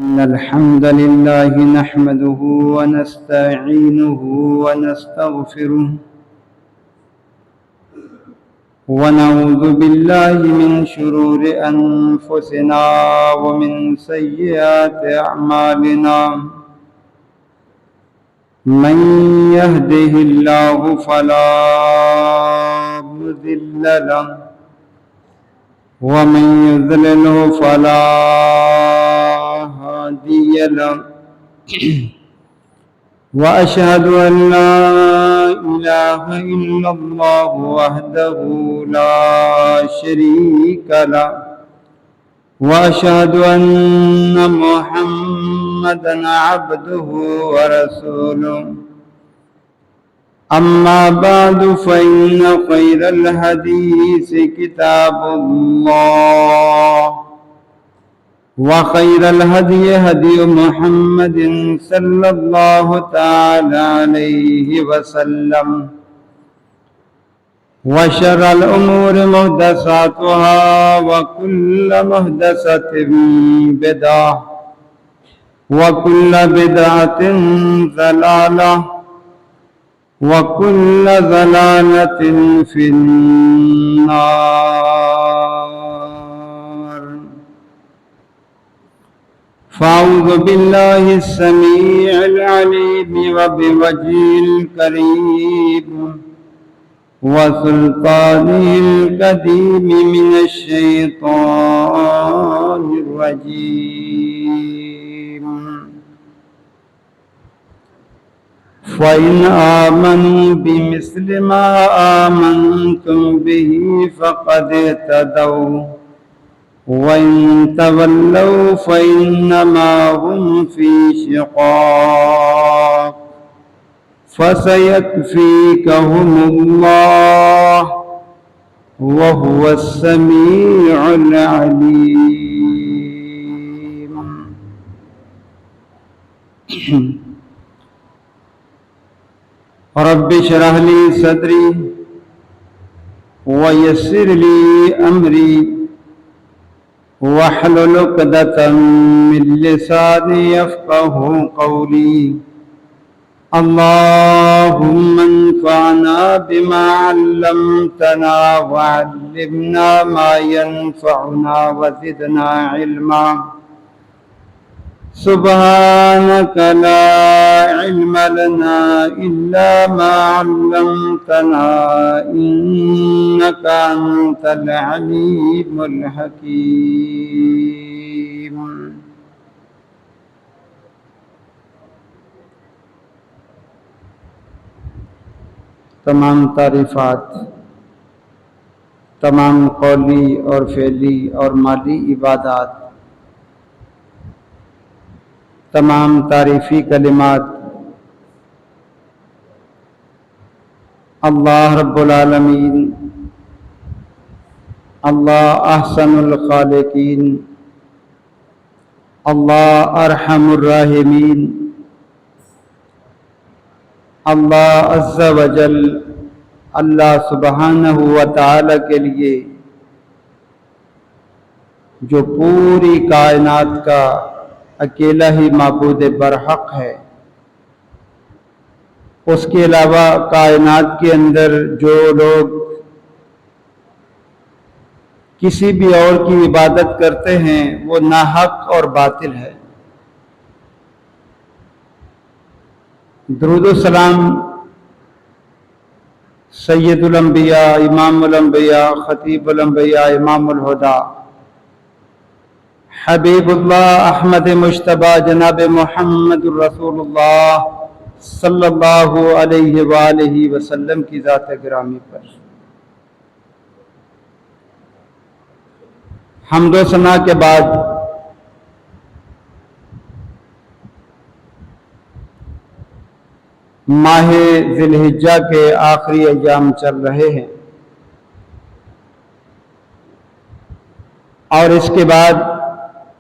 إن الحمد لله نحمده ونستعينه ونستغفره ونعوذ بالله من شرور أنفسنا ومن سيئات أعمالنا من يهده الله فلا مضل له ومن يضلله فلا هادي له وأشهد أن لا إله إلا الله وحده لا شريك له وأشهد أن محمدا عبده ورسوله أما بعد فإن خير الحديث كتاب الله وخير الهدي هدي محمد صلى الله تعالى عليه وسلم وشر الأمور محدثاتها وكل محدثة بدعة وكل بدعة ضلالة وكل ضلالة في النار. فأعوذ بالله السميع العليم وبوجهه الكريم وسلطانه القديم من الشيطان الرجيم. فإن آمنوا بمثل ما آمنتم به فقد اهتدوا وإن تولوا فإنما هم في شقاق فسيكفيكهم الله وهو السميع العليم. رب اشرح لي صدري ويسر لي أمري واحلل عقدة من لساني يفقهوا قولي. اللهم انفعنا بما علمتنا وعلمنا ما ينفعنا وزدنا علما. سبحانك لا علم لنا إلا ما علمتنا إنك أنت العليم الحكيم. تمام تعریفات، تمام قولی اور فعلی اور مالی عبادات، تمام تعریفی کلمات اللہ رب العالمین، اللہ احسن الخالقین، اللہ ارحم الراحمین، اللہ عز و جل، اللہ سبحانہ و تعالی کے لیے جو پوری کائنات کا اکیلا ہی معبود برحق ہے، اس کے علاوہ کائنات کے اندر جو لوگ کسی بھی اور کی عبادت کرتے ہیں وہ ناحق اور باطل ہے۔ درود و سلام سید الانبیاء، امام الانبیاء، خطیب الانبیاء، امام الہدیٰ، حبیب اللہ احمد مجتبی جناب محمد الرسول اللہ صلی اللہ علیہ وآلہ وسلم کی ذات گرامی پر حمد و ثنا کے بعد ماہ ذی الحجہ کے آخری ایام چل رہے ہیں اور اس کے بعد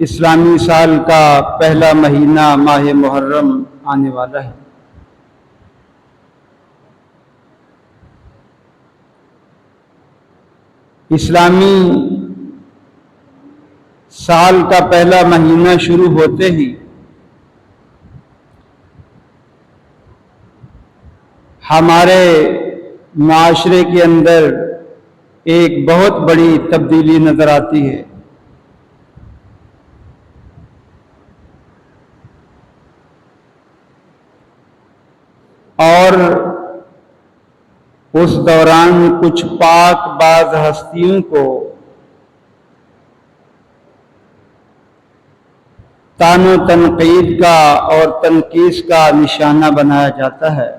اسلامی سال کا پہلا مہینہ ماہ محرم آنے والا ہے۔ اسلامی سال کا پہلا مہینہ شروع ہوتے ہی ہمارے معاشرے کے اندر ایک بہت بڑی تبدیلی نظر آتی ہے۔ اور اس دوران کچھ پاک باز ہستیوں کو طعن و تنقید کا اور تنقیص کا نشانہ بنایا جاتا ہے۔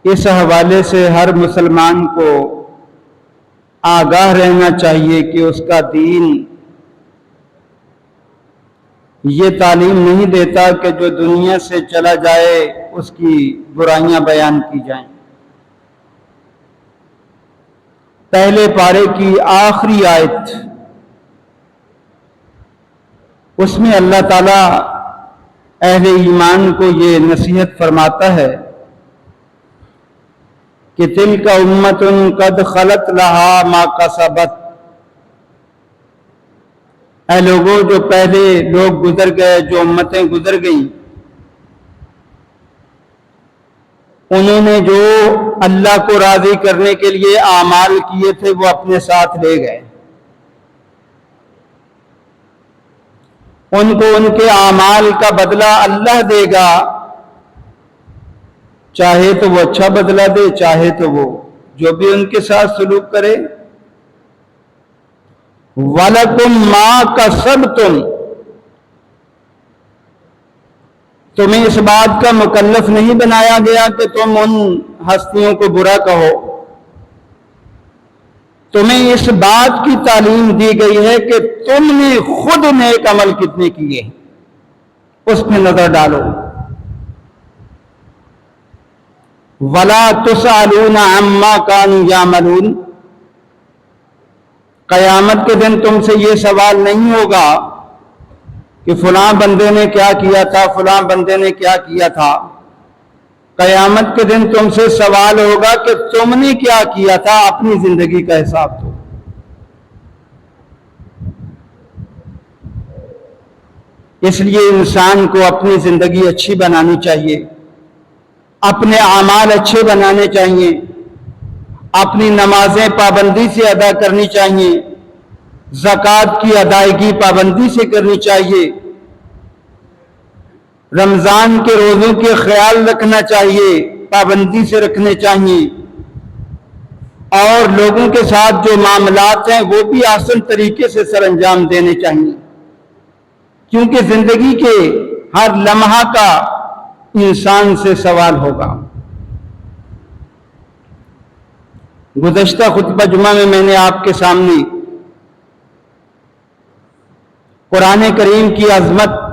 اس حوالے سے ہر مسلمان کو آگاہ رہنا چاہیے کہ اس کا دین یہ تعلیم نہیں دیتا کہ جو دنیا سے چلا جائے اس کی برائیاں بیان کی جائیں۔ پہلے پارے کی آخری آیت، اس میں اللہ تعالیٰ اہل ایمان کو یہ نصیحت فرماتا ہے کہ تلک امۃ قد خلت لہا ما کسبت، اے لوگوں جو پہلے لوگ گزر گئے، جو امتیں گزر گئیں، انہوں نے جو اللہ کو راضی کرنے کے لیے اعمال کیے تھے وہ اپنے ساتھ لے گئے، ان کو ان کے اعمال کا بدلہ اللہ دے گا، چاہے تو وہ اچھا بدلہ دے، چاہے تو وہ جو بھی ان کے ساتھ سلوک کرے۔ وَلَكُمْ مَا كَسَبْتُمْ، تمہیں اس بات کا مکلف نہیں بنایا گیا کہ تم ان ہستیوں کو برا کہو، تمہیں اس بات کی تعلیم دی گئی ہے کہ تم نے خود نیک عمل کتنے کیے اس پہ نظر ڈالو۔ وَلَا تُسْأَلُونَ عَمَّا كَانُوا يَعْمَلُونَ، قیامت کے دن تم سے یہ سوال نہیں ہوگا کہ فلاں بندے نے کیا کیا تھا، فلاں بندے نے کیا کیا تھا۔ قیامت کے دن تم سے سوال ہوگا کہ تم نے کیا کیا تھا، اپنی زندگی کا حساب دو۔ اس لیے انسان کو اپنی زندگی اچھی بنانی چاہیے، اپنے اعمال اچھے بنانے چاہیے، اپنی نمازیں پابندی سے ادا کرنی چاہیے، زکوٰۃ کی ادائیگی پابندی سے کرنی چاہیے، رمضان کے روزوں کے خیال رکھنا چاہیے، پابندی سے رکھنے چاہیے، اور لوگوں کے ساتھ جو معاملات ہیں وہ بھی آسان طریقے سے سر انجام دینے چاہیے، کیونکہ زندگی کے ہر لمحہ کا انسان سے سوال ہوگا۔ گزشتہ خطبہ جمعہ میں نے آپ کے سامنے قرآن کریم کی عظمت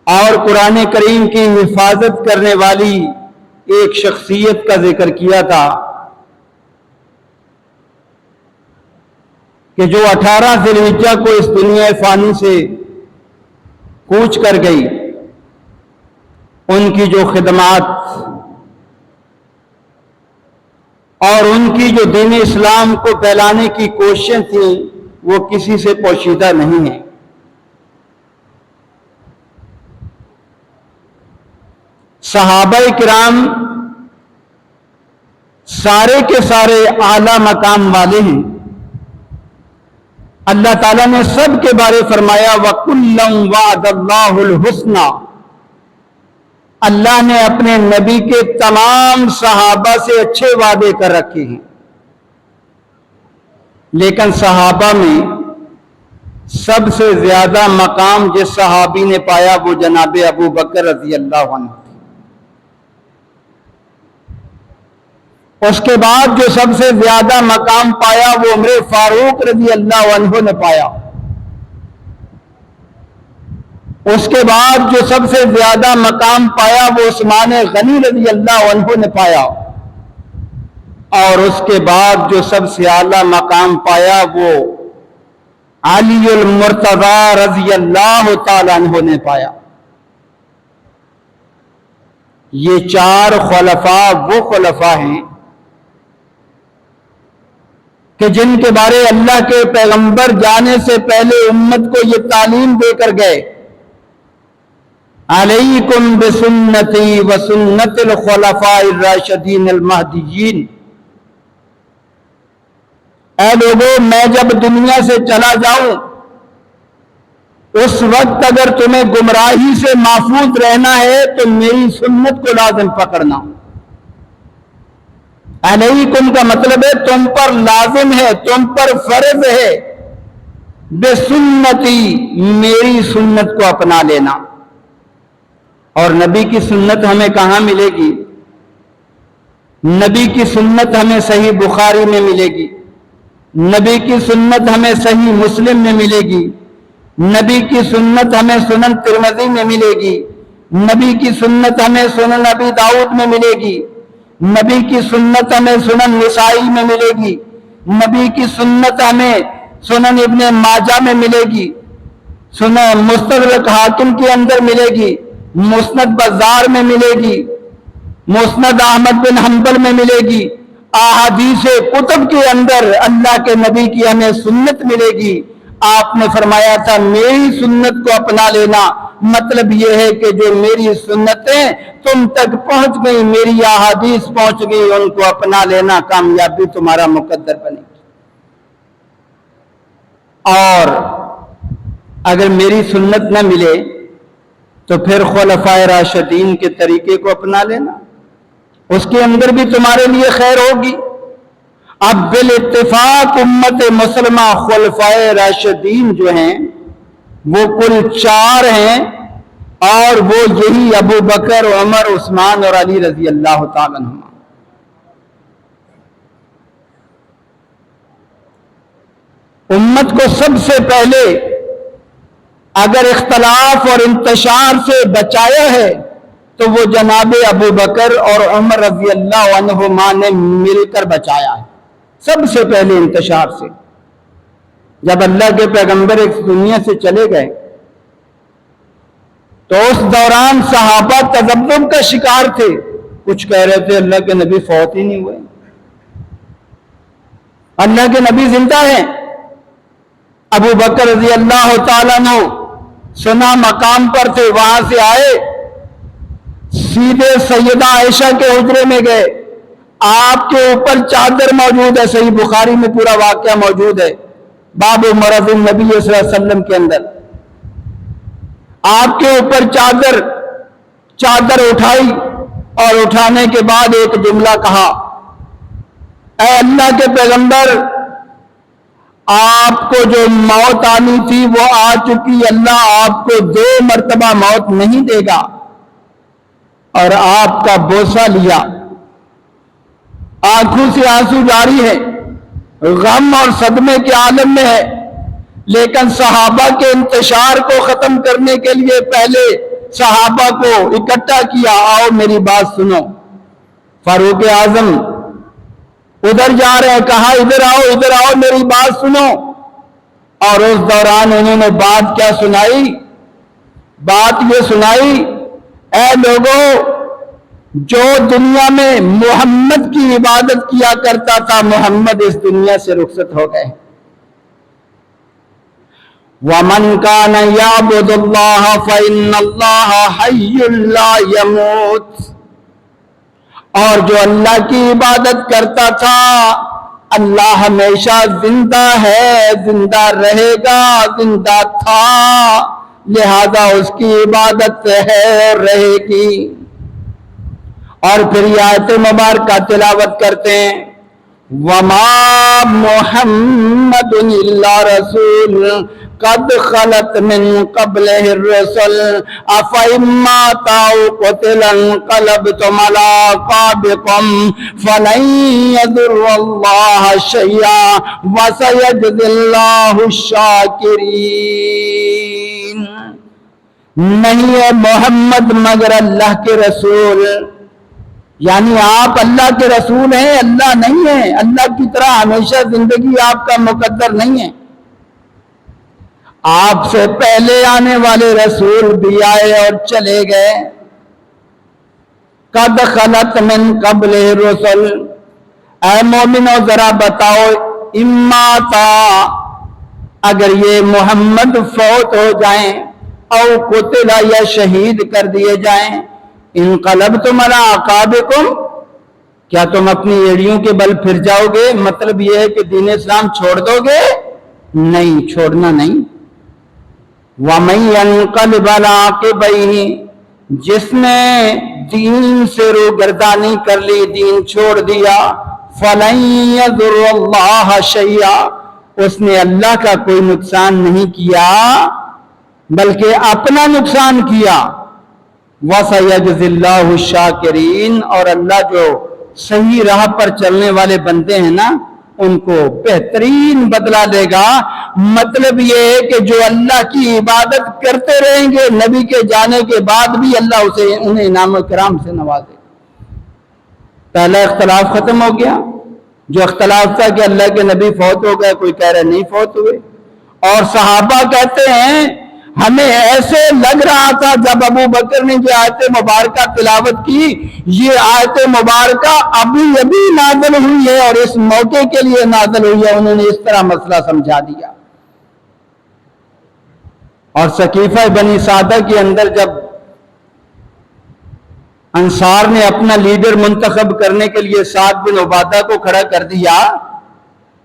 اور قرآن کریم کی حفاظت کرنے والی ایک شخصیت کا ذکر کیا تھا کہ جو 18 ذی الحجہ کو اس دنیا فانی سے کوچ کر گئی، ان کی جو خدمات اور ان کی جو دین اسلام کو پھیلانے کی کوششیں تھیں وہ کسی سے پوشیدہ نہیں ہیں۔ صحابہ کرام سارے کے سارے اعلیٰ مقام والے ہیں، اللہ تعالیٰ نے سب کے بارے فرمایا وَكُلًّا وَعَدَ اللَّهُ الْحُسْنَى، اللہ نے اپنے نبی کے تمام صحابہ سے اچھے وعدے کر رکھے ہیں، لیکن صحابہ میں سب سے زیادہ مقام جس صحابی نے پایا وہ جناب ابو بکر رضی اللہ عنہ، اس کے بعد جو سب سے زیادہ مقام پایا وہ عمر فاروق رضی اللہ عنہ نے پایا، اس کے بعد جو سب سے زیادہ مقام پایا وہ عثمان غنی رضی اللہ عنہ نے پایا، اور اس کے بعد جو سب سے اعلیٰ مقام پایا وہ علی المرتضی رضی اللہ تعالیٰ عنہ نے پایا۔ یہ 4 خلفاء وہ خلفاء ہیں کہ جن کے بارے اللہ کے پیغمبر جانے سے پہلے امت کو یہ تعلیم دے کر گئے، علیکم بسنتی وسنت الخلفاء الراشدین المہدیین، اے لوگو میں جب دنیا سے چلا جاؤں اس وقت اگر تمہیں گمراہی سے محفوظ رہنا ہے تو میری سنت کو لازم پکڑنا۔ علیکم کا مطلب ہے تم پر لازم ہے، تم پر فرض ہے، بسنتی میری سنت کو اپنا لینا۔ اور نبی کی سنت ہمیں کہاں ملے گی؟ نبی کی سنت ہمیں صحیح بخاری میں ملے گی، نبی کی سنت ہمیں صحیح مسلم میں ملے گی، نبی کی سنت ہمیں سنن ترمذی میں ملے گی، نبی کی سنت ہمیں سنن ابی داؤد میں ملے گی، نبی کی سنت ہمیں سنن نسائی میں ملے گی، نبی کی سنت ہمیں سنن ابن ماجہ میں ملے گی، سنن مستدرک حاکم کے اندر ملے گی، مسند بزار میں ملے گی، مسند احمد بن حنبل میں ملے گی، احادیث کتب کے اندر اللہ کے نبی کی ہمیں سنت ملے گی۔ آپ نے فرمایا تھا میری سنت کو اپنا لینا، مطلب یہ ہے کہ جو میری سنتیں تم تک پہنچ گئی، میری احادیث پہنچ گئی، ان کو اپنا لینا، کامیابی تمہارا مقدر بنے گی۔ اور اگر میری سنت نہ ملے تو پھر خلفائے راشدین کے طریقے کو اپنا لینا، اس کے اندر بھی تمہارے لیے خیر ہوگی۔ اب بالاتفاق امت مسلمہ خلفائے راشدین جو ہیں وہ کل 4 ہیں، اور وہ یہی ابو بکر، عمر، عثمان اور علی رضی اللہ تعالیٰ عنہ۔ امت کو سب سے پہلے اگر اختلاف اور انتشار سے بچایا ہے تو وہ جناب ابو بکر اور عمر رضی اللہ عنہما نے مل کر بچایا ہے، سب سے پہلے انتشار سے۔ جب اللہ کے پیغمبر اس دنیا سے چلے گئے تو اس دوران صحابہ تذبذب کا شکار تھے، کچھ کہہ رہے تھے اللہ کے نبی فوت ہی نہیں ہوئے، اللہ کے نبی زندہ ہیں۔ ابو بکر رضی اللہ تعالیٰ عنہ سنا مقام پر تھے، وہاں سے آئے، سیدھے سیدہ عائشہ کے حجرے میں گئے، آپ کے اوپر چادر موجود ہے، صحیح بخاری میں پورا واقعہ موجود ہے، باب مرض النبی صلی اللہ علیہ وسلم کے اندر۔ آپ کے اوپر چادر اٹھائی اور اٹھانے کے بعد ایک جملہ کہا، اے اللہ کے پیغمبر، آپ کو جو موت آنی تھی وہ آ چکی، اللہ آپ کو 2 مرتبہ موت نہیں دے گا۔ اور آپ کا بوسہ لیا، آنکھوں سے آنسو جاری ہے، غم اور صدمے کے عالم میں ہے، لیکن صحابہ کے انتشار کو ختم کرنے کے لیے پہلے صحابہ کو اکٹھا کیا، آؤ میری بات سنو۔ فاروق اعظم ادھر جا رہے ہیں، کہا ادھر آؤ میری بات سنو۔ اور اس دوران انہوں نے بات کیا سنائی؟ بات یہ سنائی، اے لوگوں، جو دنیا میں محمد کی عبادت کیا کرتا تھا، محمد اس دنیا سے رخصت ہو گئے۔ وَمَنْ كَانَ يَعْبُدُ اللَّهَ فَإِنَّ اللَّهَ حَيٌّ لَا يَمُوتُ، اور جو اللہ کی عبادت کرتا تھا، اللہ ہمیشہ زندہ ہے، زندہ رہے گا، زندہ تھا، لہذا اس کی عبادت ہے اور رہے گی۔ اور پھر یہ آیت مبارکہ تلاوت کرتے ہیں، وَمَا مُحَمَّدٌ إِلَّا رَسُولٌ قَدْ خَلَتْ مِن قَبْلِهِ الرُّسُلُ أَفَإِن مَّاتَ أَوْ قُتِلَ انقَلَبْتُمْ عَلَىٰ أَعْقَابِكُمْ فَلَن يَضُرَّ اللَّهَ شَيْئًا وَسَيَجْزِي اللَّهُ الشَّاكِرِينَ۔ نہیں ہے محمد مگر اللہ کے رسول، یعنی آپ اللہ کے رسول ہیں، اللہ نہیں ہے، اللہ کی طرح ہمیشہ زندگی آپ کا مقدر نہیں ہے۔ آپ سے پہلے آنے والے رسول بھی آئے اور چلے گئے۔ قد خلت من قبلہ الرسل، اے مومنو ذرا بتاؤ اماتا، اگر یہ محمد فوت ہو جائیں، او قتلا یا شہید کر دیے جائیں، انقلبتم علی اعقابکم، کیا تم اپنی ایڑیوں کے بل پھر جاؤ گے؟ مطلب یہ ہے کہ دین اسلام چھوڑ دو گے؟ نہیں، چھوڑنا نہیں۔ وَمَن يَنقَلِبْ عَلَىٰ عَقِبَيْهِ، جس نے دین سے روگردانی کر لی، دین چھوڑ دیا، فَلَن يَضُرَّ اللَّهَ شَيْئًا، اس نے اللہ کا کوئی نقصان نہیں کیا بلکہ اپنا نقصان کیا۔ وَسَيَجْزِي اللَّهُ الشَّاكِرِينَ، اور اللہ جو صحیح راہ پر چلنے والے بندے ہیں نا، ان کو بہترین بدلہ دے گا۔ مطلب یہ ہے کہ جو اللہ کی عبادت کرتے رہیں گے نبی کے جانے کے بعد بھی اللہ انہیں انعام و کرام سے نوازے۔ پہلا اختلاف ختم ہو گیا، جو اختلاف تھا کہ اللہ کے نبی فوت ہو گئے، کوئی کہہ رہا نہیں فوت ہوئے، اور صحابہ کہتے ہیں ہمیں ایسے لگ رہا تھا جب ابو بکر نے یہ آیت مبارکہ تلاوت کی، یہ آیت مبارکہ ابھی نازل ہوئی ہے اور اس موقع کے لیے نازل ہوئی ہے، انہوں نے اس طرح مسئلہ سمجھا دیا۔ اور سقیفہ بنی سعدہ کے اندر جب انصار نے اپنا لیڈر منتخب کرنے کے لیے سعد بن عبادہ کو کھڑا کر دیا،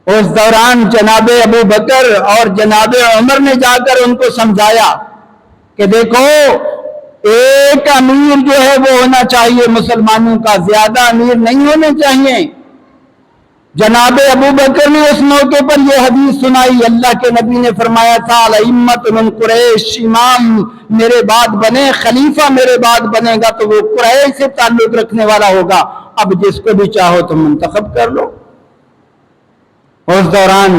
اس دوران جناب ابو بکر اور جناب عمر نے جا کر ان کو سمجھایا کہ دیکھو ایک امیر جو ہے وہ ہونا چاہیے مسلمانوں کا، زیادہ امیر نہیں ہونے چاہیے۔ جناب ابو بکر نے اس موقع پر یہ حدیث سنائی، اللہ کے نبی نے فرمایا تھا الائمۃ من قریش، امام میرے بعد بنے، خلیفہ میرے بعد بنے گا تو وہ قریش سے تعلق رکھنے والا ہوگا، اب جس کو بھی چاہو تم منتخب کر لو۔ اس دوران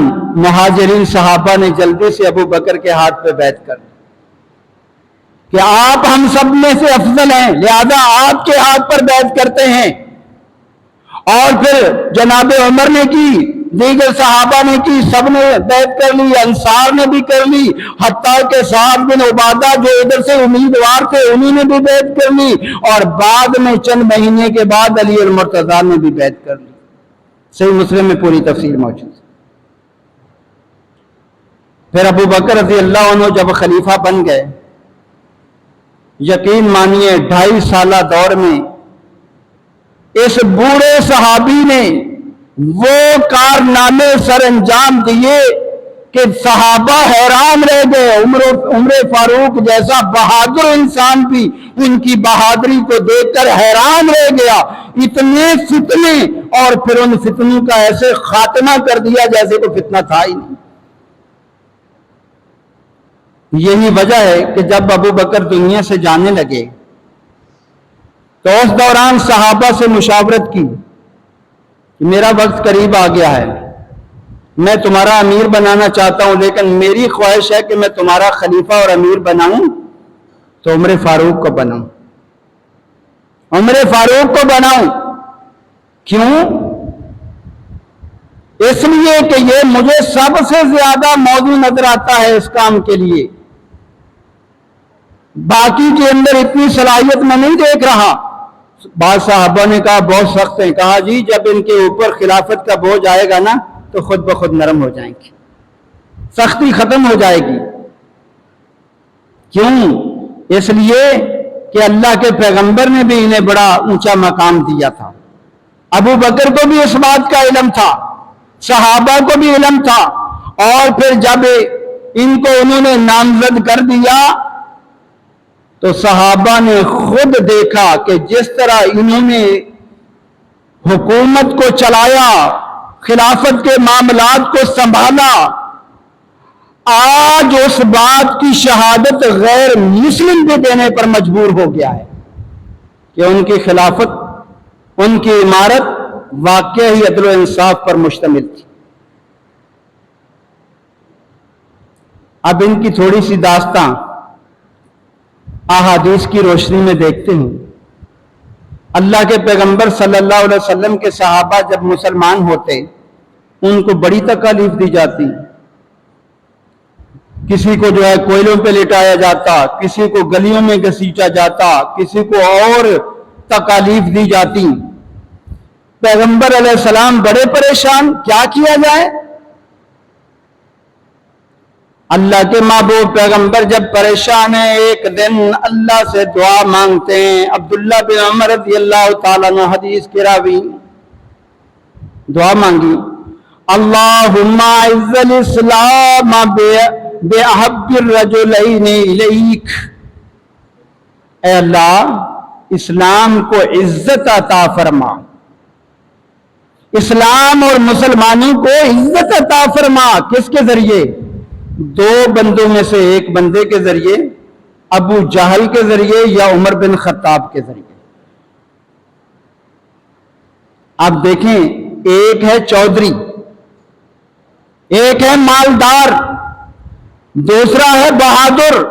مہاجرین صحابہ نے جلدی سے ابو بکر کے ہاتھ پہ بیعت کر دی کہ آپ ہم سب میں سے افضل ہیں، لہذا آپ کے ہاتھ پر بیعت کرتے ہیں۔ اور پھر جناب عمر نے کی، دیگر صحابہ نے کی، سب نے بیعت کر لی، انصار نے بھی کر لی، حتیٰ کہ سعد بن عبادہ جو ادھر سے امیدوار تھے انہوں نے بھی بیعت کر لی، اور بعد میں چند مہینے کے بعد علی المرتضیٰ نے بھی بیعت کر لی۔ صحیح مسلم میں پوری تفصیل موجود ہے۔ پھر ابو بکر رضی اللہ عنہ جب خلیفہ بن گئے، یقین مانیے 2.5 سالہ دور میں اس بوڑھے صحابی نے وہ کارنامے سر انجام دیے کہ صحابہ حیران رہ گئے۔ عمر فاروق جیسا بہادر انسان بھی ان کی بہادری کو دیکھ کر حیران رہ گیا۔ اتنے فتنے، اور پھر ان فتنوں کا ایسے خاتمہ کر دیا جیسے کوئی فتنہ تھا ہی نہیں۔ یہی وجہ ہے کہ جب ابو بکر دنیا سے جانے لگے تو اس دوران صحابہ سے مشاورت کی کہ میرا وقت قریب آ گیا ہے، میں تمہارا امیر بنانا چاہتا ہوں، لیکن میری خواہش ہے کہ میں تمہارا خلیفہ اور امیر بناؤں تو عمر فاروق کو بناؤں، عمر فاروق کو بناؤں۔ کیوں؟ اس لیے کہ یہ مجھے سب سے زیادہ موزوں نظر آتا ہے اس کام کے لیے، باقی کے اندر اتنی صلاحیت میں نہیں دیکھ رہا۔ بعض صحابہ نے کہا بہت سخت ہیں، کہا جی جب ان کے اوپر خلافت کا بوجھ آئے گا نا تو خود بخود نرم ہو جائیں گے، سختی ختم ہو جائے گی۔ کیوں؟ اس لیے کہ اللہ کے پیغمبر نے بھی انہیں بڑا اونچا مقام دیا تھا، ابو بکر کو بھی اس بات کا علم تھا، صحابہ کو بھی علم تھا، اور پھر جب ان کو انہوں نے نامزد کر دیا تو صحابہ نے خود دیکھا کہ جس طرح انہوں نے حکومت کو چلایا، خلافت کے معاملات کو سنبھالا، آج اس بات کی شہادت غیر مسلم بھی دینے پر مجبور ہو گیا ہے کہ ان کی خلافت، ان کی عمارت واقعی عدل و انصاف پر مشتمل تھی۔ اب ان کی تھوڑی سی داستان احادیث کی روشنی میں دیکھتے ہیں۔ اللہ کے پیغمبر صلی اللہ علیہ وسلم کے صحابہ جب مسلمان ہوتے ان کو بڑی تکالیف دی جاتی، کسی کو جو ہے کوئلوں پہ لٹایا جاتا، کسی کو گلیوں میں گھسیٹا جاتا، کسی کو اور تکالیف دی جاتی۔ پیغمبر علیہ السلام بڑے پریشان، کیا کیا جائے؟ اللہ کے محبوب پیغمبر جب پریشان ہیں ایک دن اللہ سے دعا مانگتے ہیں. عبداللہ بن عمر رضی اللہ تعالیٰ عنہ حدیث کے راوی دعا مانگی, اللہم اعز الاسلام باحب الرجلین الیک, اے اللہ اسلام کو عزت عطا فرما, اسلام اور مسلمانوں کو عزت عطا فرما. کس کے ذریعے؟ دو بندوں میں سے ایک بندے کے ذریعے, ابو جہل کے ذریعے یا عمر بن خطاب کے ذریعے. آپ دیکھیں, ایک ہے چودھری, ایک ہے مالدار, دوسرا ہے بہادر.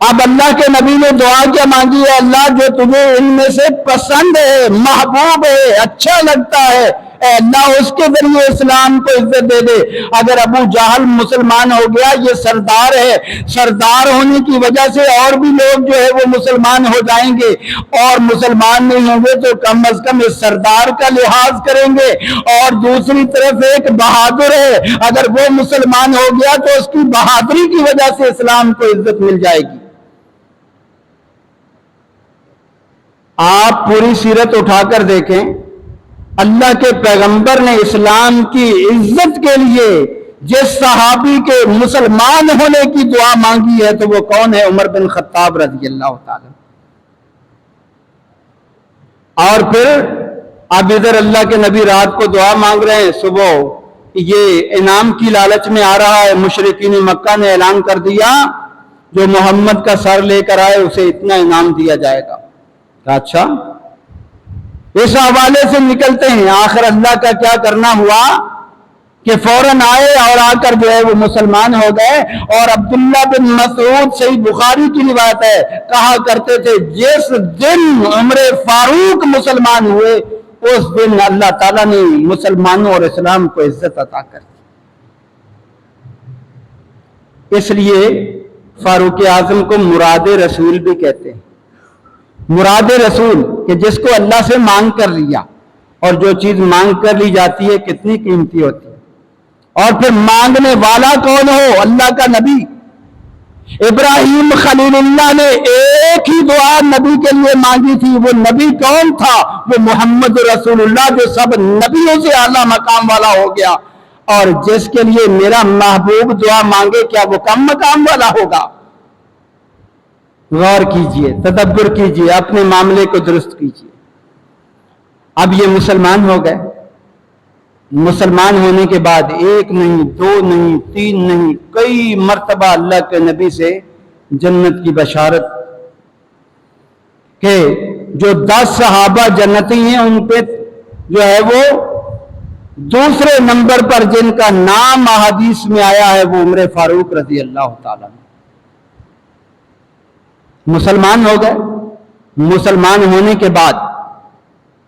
اب اللہ کے نبی نے دعا کیا مانگی ہے, اللہ جو تجھے ان میں سے پسند ہے, محبوب ہے, اچھا لگتا ہے, اے اللہ اس کے ذریعے اسلام کو عزت دے دے. اگر ابو جہل مسلمان ہو گیا, یہ سردار ہے, سردار ہونے کی وجہ سے اور بھی لوگ جو ہے وہ مسلمان ہو جائیں گے, اور مسلمان نہیں ہوں گے تو کم از کم اس سردار کا لحاظ کریں گے. اور دوسری طرف ایک بہادر ہے, اگر وہ مسلمان ہو گیا تو اس کی بہادری کی وجہ سے اسلام کو عزت مل جائے گی. آپ پوری سیرت اٹھا کر دیکھیں, اللہ کے پیغمبر نے اسلام کی عزت کے لیے جس صحابی کے مسلمان ہونے کی دعا مانگی ہے تو وہ کون ہے؟ عمر بن خطاب رضی اللہ تعالی. اور پھر اب ادھر اللہ کے نبی رات کو دعا مانگ رہے ہیں, صبح یہ انعام کی لالچ میں آ رہا ہے. مشرکین مکہ نے اعلان کر دیا جو محمد کا سر لے کر آئے اسے اتنا انعام دیا جائے گا. اچھا, اس حوالے سے نکلتے ہیں. آخر اللہ کا کیا کرنا ہوا کہ فوراً آئے اور آ کر جو ہے وہ مسلمان ہو گئے. اور عبداللہ بن مسعود صحیح بخاری کی روایت ہے, کہا کرتے تھے جس دن عمر فاروق مسلمان ہوئے اس دن اللہ تعالیٰ نے مسلمانوں اور اسلام کو عزت عطا کر دی. اس لیے فاروق اعظم کو مراد رسول بھی کہتے ہیں. مراد رسول کہ جس کو اللہ سے مانگ کر لیا, اور جو چیز مانگ کر لی جاتی ہے کتنی قیمتی ہوتی ہے. اور پھر مانگنے والا کون ہو؟ اللہ کا نبی. ابراہیم خلیل اللہ نے ایک ہی دعا نبی کے لیے مانگی تھی. وہ نبی کون تھا؟ وہ محمد رسول اللہ, جو سب نبیوں سے اعلیٰ مقام والا ہو گیا. اور جس کے لیے میرا محبوب دعا مانگے کیا وہ کم مقام والا ہوگا؟ غور کیجئے, تدبر کیجئے, اپنے معاملے کو درست کیجئے. اب یہ مسلمان ہو گئے. مسلمان ہونے کے بعد ایک نہیں, دو نہیں, تین نہیں, کئی مرتبہ اللہ کے نبی سے جنت کی بشارت کہ جو 10 صحابہ جنتی ہیں ان پہ جو ہے وہ دوسرے نمبر پر جن کا نام احادیث میں آیا ہے وہ عمر فاروق رضی اللہ تعالیٰ. مسلمان ہو گئے. مسلمان ہونے کے بعد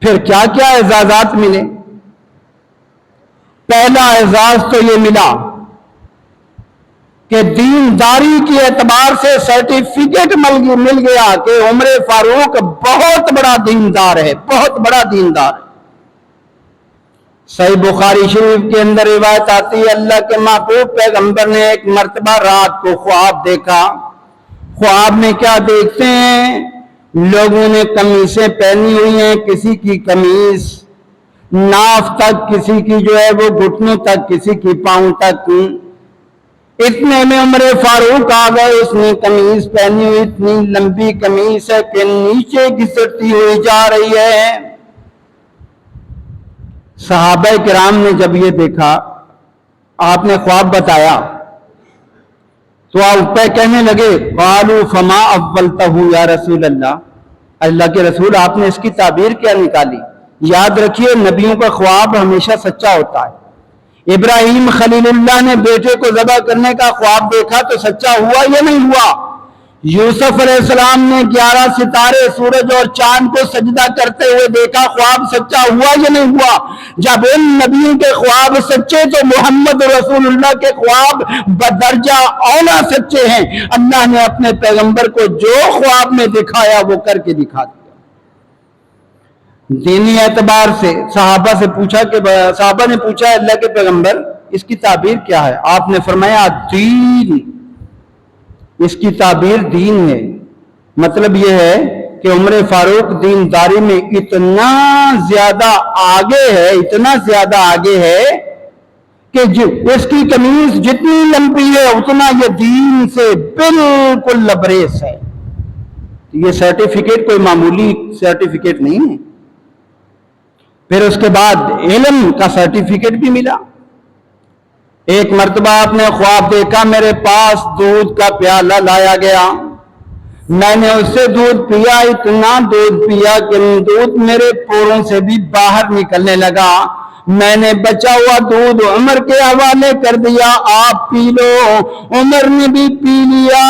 پھر کیا کیا اعزازات ملے؟ پہلا اعزاز تو یہ ملا کہ دینداری کے اعتبار سے سرٹیفکیٹ مل گیا کہ عمر فاروق بہت بڑا دیندار ہے, بہت بڑا دیندار ہے. صحیح بخاری شریف کے اندر روایت آتی ہے, اللہ کے محبوب پیغمبر نے ایک مرتبہ رات کو خواب دیکھا. خواب میں کیا دیکھتے ہیں؟ لوگوں نے قمیصیں پہنی ہوئی ہیں, کسی کی قمیص ناف تک, کسی کی جو ہے وہ گھٹنوں تک, کسی کی پاؤں تک. اتنے میں عمر فاروق آ گئے. اس نے قمیص پہنی ہوئی, اتنی لمبی قمیص ہے کہ نیچے گھسٹتی ہوئی جا رہی ہے. صحابہ کرام نے جب یہ دیکھا, آپ نے خواب بتایا تو آپ کہنے لگے قالوا فما اولتہ یا رسول اللہ, اللہ کے رسول آپ نے اس کی تعبیر کیا نکالی؟ یاد رکھیے نبیوں کا خواب ہمیشہ سچا ہوتا ہے. ابراہیم خلیل اللہ نے بیٹے کو ذبح کرنے کا خواب دیکھا تو سچا ہوا یا نہیں ہوا؟ یوسف علیہ السلام نے 11 ستارے, سورج اور چاند کو سجدہ کرتے ہوئے دیکھا, خواب سچا ہوا یا نہیں ہوا؟ جب ان نبیوں کے خواب سچے تو محمد رسول اللہ کے خواب بدرجہ اولا سچے ہیں. اللہ نے اپنے پیغمبر کو جو خواب میں دکھایا وہ کر کے دکھا دیا. دینی اعتبار سے صحابہ نے پوچھا اللہ کے پیغمبر اس کی تعبیر کیا ہے؟ آپ نے فرمایا دین، اس کی تعبیر دین ہے۔ مطلب یہ ہے کہ عمر فاروق دینداری میں اتنا زیادہ آگے ہے، اتنا زیادہ آگے ہے کہ اس کی قمیص جتنی لمبی ہے اتنا یہ دین سے بالکل لبریز ہے۔ یہ سرٹیفکیٹ کوئی معمولی سرٹیفکیٹ نہیں ہے۔ پھر اس کے بعد علم کا سرٹیفکیٹ بھی ملا۔ ایک مرتبہ آپ نے خواب دیکھا، میرے پاس دودھ کا پیالہ لایا گیا، میں نے اس سے دودھ پیا، اتنا دودھ پیا کہ دودھ میرے پوروں سے بھی باہر نکلنے لگا۔ میں نے بچا ہوا دودھ عمر کے حوالے کر دیا، آپ پی لو۔ عمر نے بھی پی لیا۔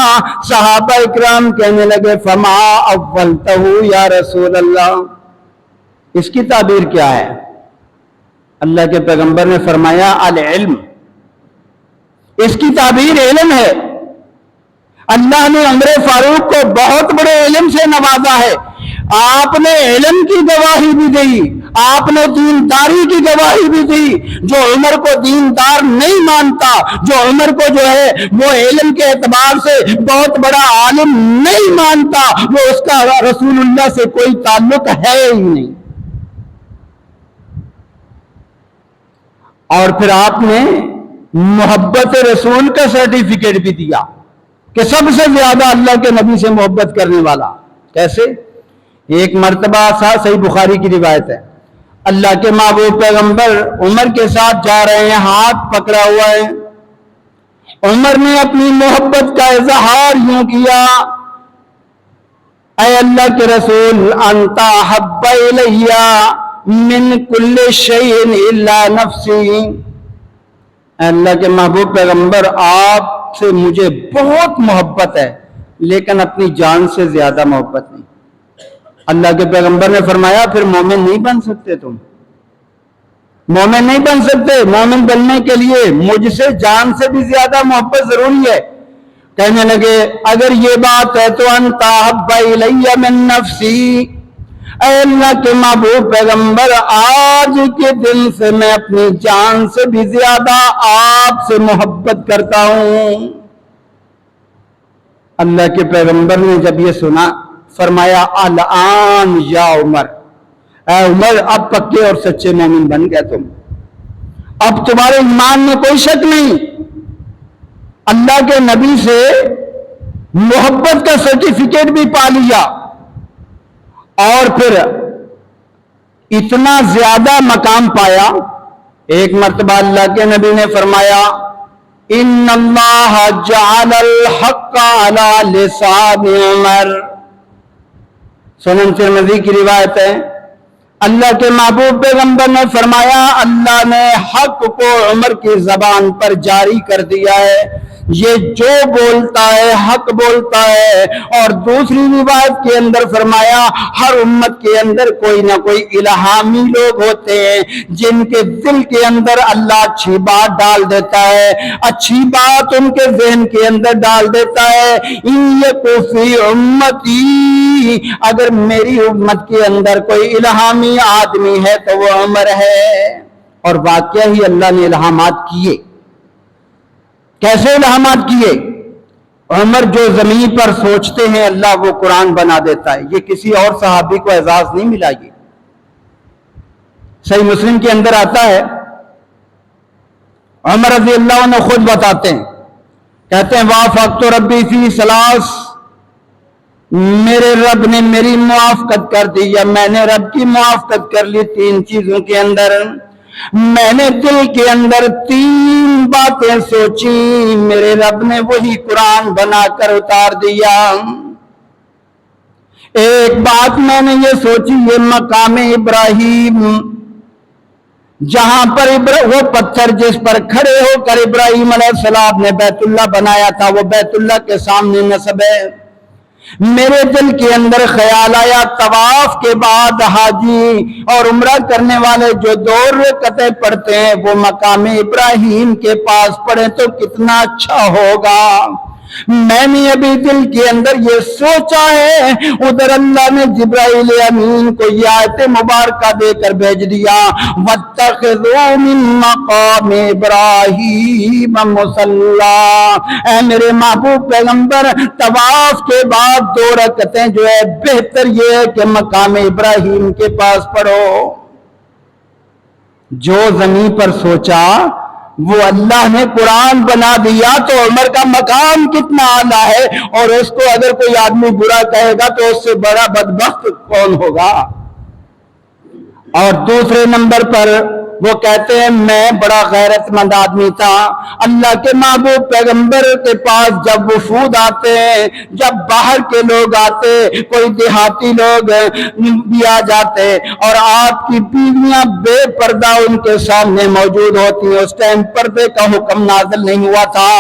صحابہ اکرام کہنے لگے فما اولتہ یا رسول اللہ، اس کی تعبیر کیا ہے؟ اللہ کے پیغمبر نے فرمایا العلم، اس کی تعبیر علم ہے۔ اللہ نے عمر فاروق کو بہت بڑے علم سے نوازا ہے۔ آپ نے علم کی گواہی بھی دی، آپ نے دینداری کی گواہی بھی دی۔ جو عمر کو دیندار نہیں مانتا، جو عمر کو جو ہے وہ علم کے اعتبار سے بہت بڑا عالم نہیں مانتا، وہ اس کا رسول اللہ سے کوئی تعلق ہے ہی نہیں۔ اور پھر آپ نے محبت رسول کا سرٹیفکیٹ بھی دیا کہ سب سے زیادہ اللہ کے نبی سے محبت کرنے والا۔ کیسے؟ ایک مرتبہ صحیح بخاری کی روایت ہے، اللہ کے محبوب پیغمبر عمر کے ساتھ جا رہے ہیں، ہاتھ پکڑا ہوا ہے۔ عمر نے اپنی محبت کا اظہار یوں کیا، اے اللہ کے رسول انت احب الی من کل شیء الا نفسی، اے اللہ کے محبوب پیغمبر آپ سے مجھے بہت محبت ہے لیکن اپنی جان سے زیادہ محبت نہیں۔ اللہ کے پیغمبر نے فرمایا پھر مومن نہیں بن سکتے، تم مومن نہیں بن سکتے۔ مومن بننے کے لیے مجھ سے جان سے بھی زیادہ محبت ضروری ہے۔ کہنے لگے اگر یہ بات ہے تو انت احب الی من نفسی، اے اللہ کے محبوب پیغمبر آج کے دن سے میں اپنی جان سے بھی زیادہ آپ سے محبت کرتا ہوں۔ اللہ کے پیغمبر نے جب یہ سنا فرمایا الآن یا عمر، اے عمر اب پکے اور سچے مومن بن گئے تم، اب تمہارے ایمان میں کوئی شک نہیں۔ اللہ کے نبی سے محبت کا سرٹیفکیٹ بھی پا لیا، اور پھر اتنا زیادہ مقام پایا۔ ایک مرتبہ اللہ کے نبی نے فرمایا ان اللہ جعل الحق علی لسان عمر، سنن ترمذی کی روایت ہے، اللہ کے محبوب پیغمبر نے فرمایا اللہ نے حق کو عمر کی زبان پر جاری کر دیا ہے، یہ جو بولتا ہے حق بولتا ہے۔ اور دوسری روایت کے اندر فرمایا ہر امت کے اندر کوئی نہ کوئی الہامی لوگ ہوتے ہیں جن کے دل کے اندر اللہ اچھی بات ڈال دیتا ہے، اچھی بات ان کے ذہن کے اندر ڈال دیتا ہے۔ ان یکو فی امتی، اگر میری امت کے اندر کوئی الہامی آدمی ہے تو وہ عمر ہے۔ اور واقعہ ہی اللہ نے الہامات کیے۔ کیسے الہامات کیے؟ عمر جو زمین پر سوچتے ہیں اللہ وہ قرآن بنا دیتا ہے۔ یہ کسی اور صحابی کو اعزاز نہیں ملا۔ یہ صحیح مسلم کے اندر آتا ہے، عمر رضی اللہ عنہ خود بتاتے ہیں، کہتے ہیں وافقت ربی فی ثلاث، میرے رب نے میری موافقت کر دی یا میں نے رب کی موافقت کر لی تین چیزوں کے اندر۔ میں نے دل کے اندر تین باتیں سوچی، میرے رب نے وہی قرآن بنا کر اتار دیا۔ ایک بات میں نے یہ سوچی، یہ مقام ابراہیم، جہاں پر وہ پتھر جس پر کھڑے ہو کر ابراہیم علیہ السلام نے بیت اللہ بنایا تھا وہ بیت اللہ کے سامنے نصب ہے۔ میرے دل کے اندر خیال آیا طواف کے بعد حاجی اور عمرہ کرنے والے جو 2 رکعتیں پڑھتے ہیں وہ مقام ابراہیم کے پاس پڑھیں تو کتنا اچھا ہوگا۔ میں نے ابھی دل کے اندر یہ سوچا ہے. ادھر اللہ نے جبرائیل امین کو یہ آیت مبارکہ دے کر بھیج دیا, وَاتَّخِذُوا مِن مَّقَامِ إِبْرَاهِيمَ مُصَلًّى. اے میرے محبوب پیغمبر, طواف کے بعد 2 رکعتیں جو ہے بہتر یہ ہے کہ مقام ابراہیم کے پاس پڑھو. جو زمین پر سوچا وہ اللہ نے قرآن بنا دیا, تو عمر کا مقام کتنا اعلیٰ ہے, اور اس کو اگر کوئی آدمی برا کہے گا تو اس سے بڑا بدبخت کون ہوگا. اور دوسرے نمبر پر وہ کہتے ہیں میں بڑا غیرت مند آدمی تھا. اللہ کے محبوب پیغمبر کے پاس جب وفود آتے ہیں, جب باہر کے لوگ آتے, کوئی دیہاتی لوگ بھی آ جاتے, اور آپ کی بیویاں بے پردہ ان کے سامنے موجود ہوتی ہیں. اس ٹائم پردے کا حکم نازل نہیں ہوا تھا.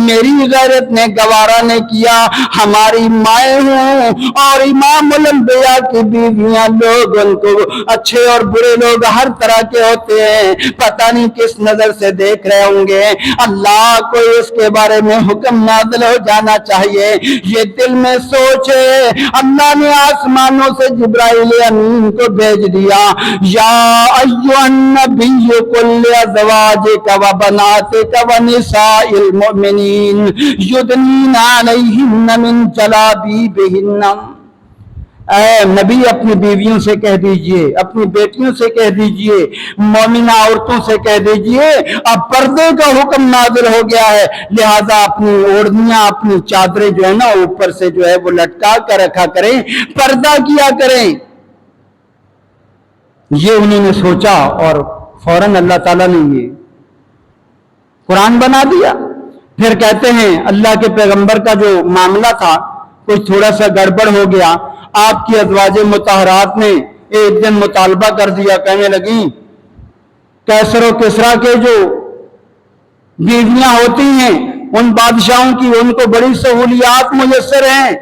میری غیرت نے گوارا نے کیا, ہماری مائیں ہوں اور امام الانبیاء کی بیویاں, لوگ ان کو اچھے اور برے لوگ ہر طرح کے ہوتے ہیں, پتہ نہیں کس نظر سے دیکھ رہے ہوں گے. اللہ کو اس کے بارے میں حکم نازل ہو جانا چاہیے. یہ دل میں سوچے, اللہ نے آسمانوں سے جبرائیل امین کو بھیج دیا, یا ایھا النبی قل لازواجک وبناتک ونساء المؤمنین یدنین علیہن من جلابیبہن. اے نبی اپنی بیویوں سے کہہ دیجئے, اپنی بیٹیوں سے کہہ دیجئے, مومنہ عورتوں سے کہہ دیجئے, اب پردے کا حکم نازل ہو گیا ہے, لہذا اپنی اوڑھنیاں, اپنی چادریں جو ہے نا اوپر سے جو ہے وہ لٹکا کر رکھا کریں, پردہ کیا کریں. یہ انہوں نے سوچا اور فوراً اللہ تعالیٰ نے یہ قرآن بنا دیا. پھر کہتے ہیں اللہ کے پیغمبر کا جو معاملہ تھا کچھ تھوڑا سا گڑبڑ ہو گیا. آپ کی ازواج مطہرات نے ایک دن مطالبہ کر دیا, کہنے لگیں کیسر و کسریٰ کے جو بیویاں ہوتی ہیں ان بادشاہوں کی, ان کو بڑی سہولیات میسر ہیں.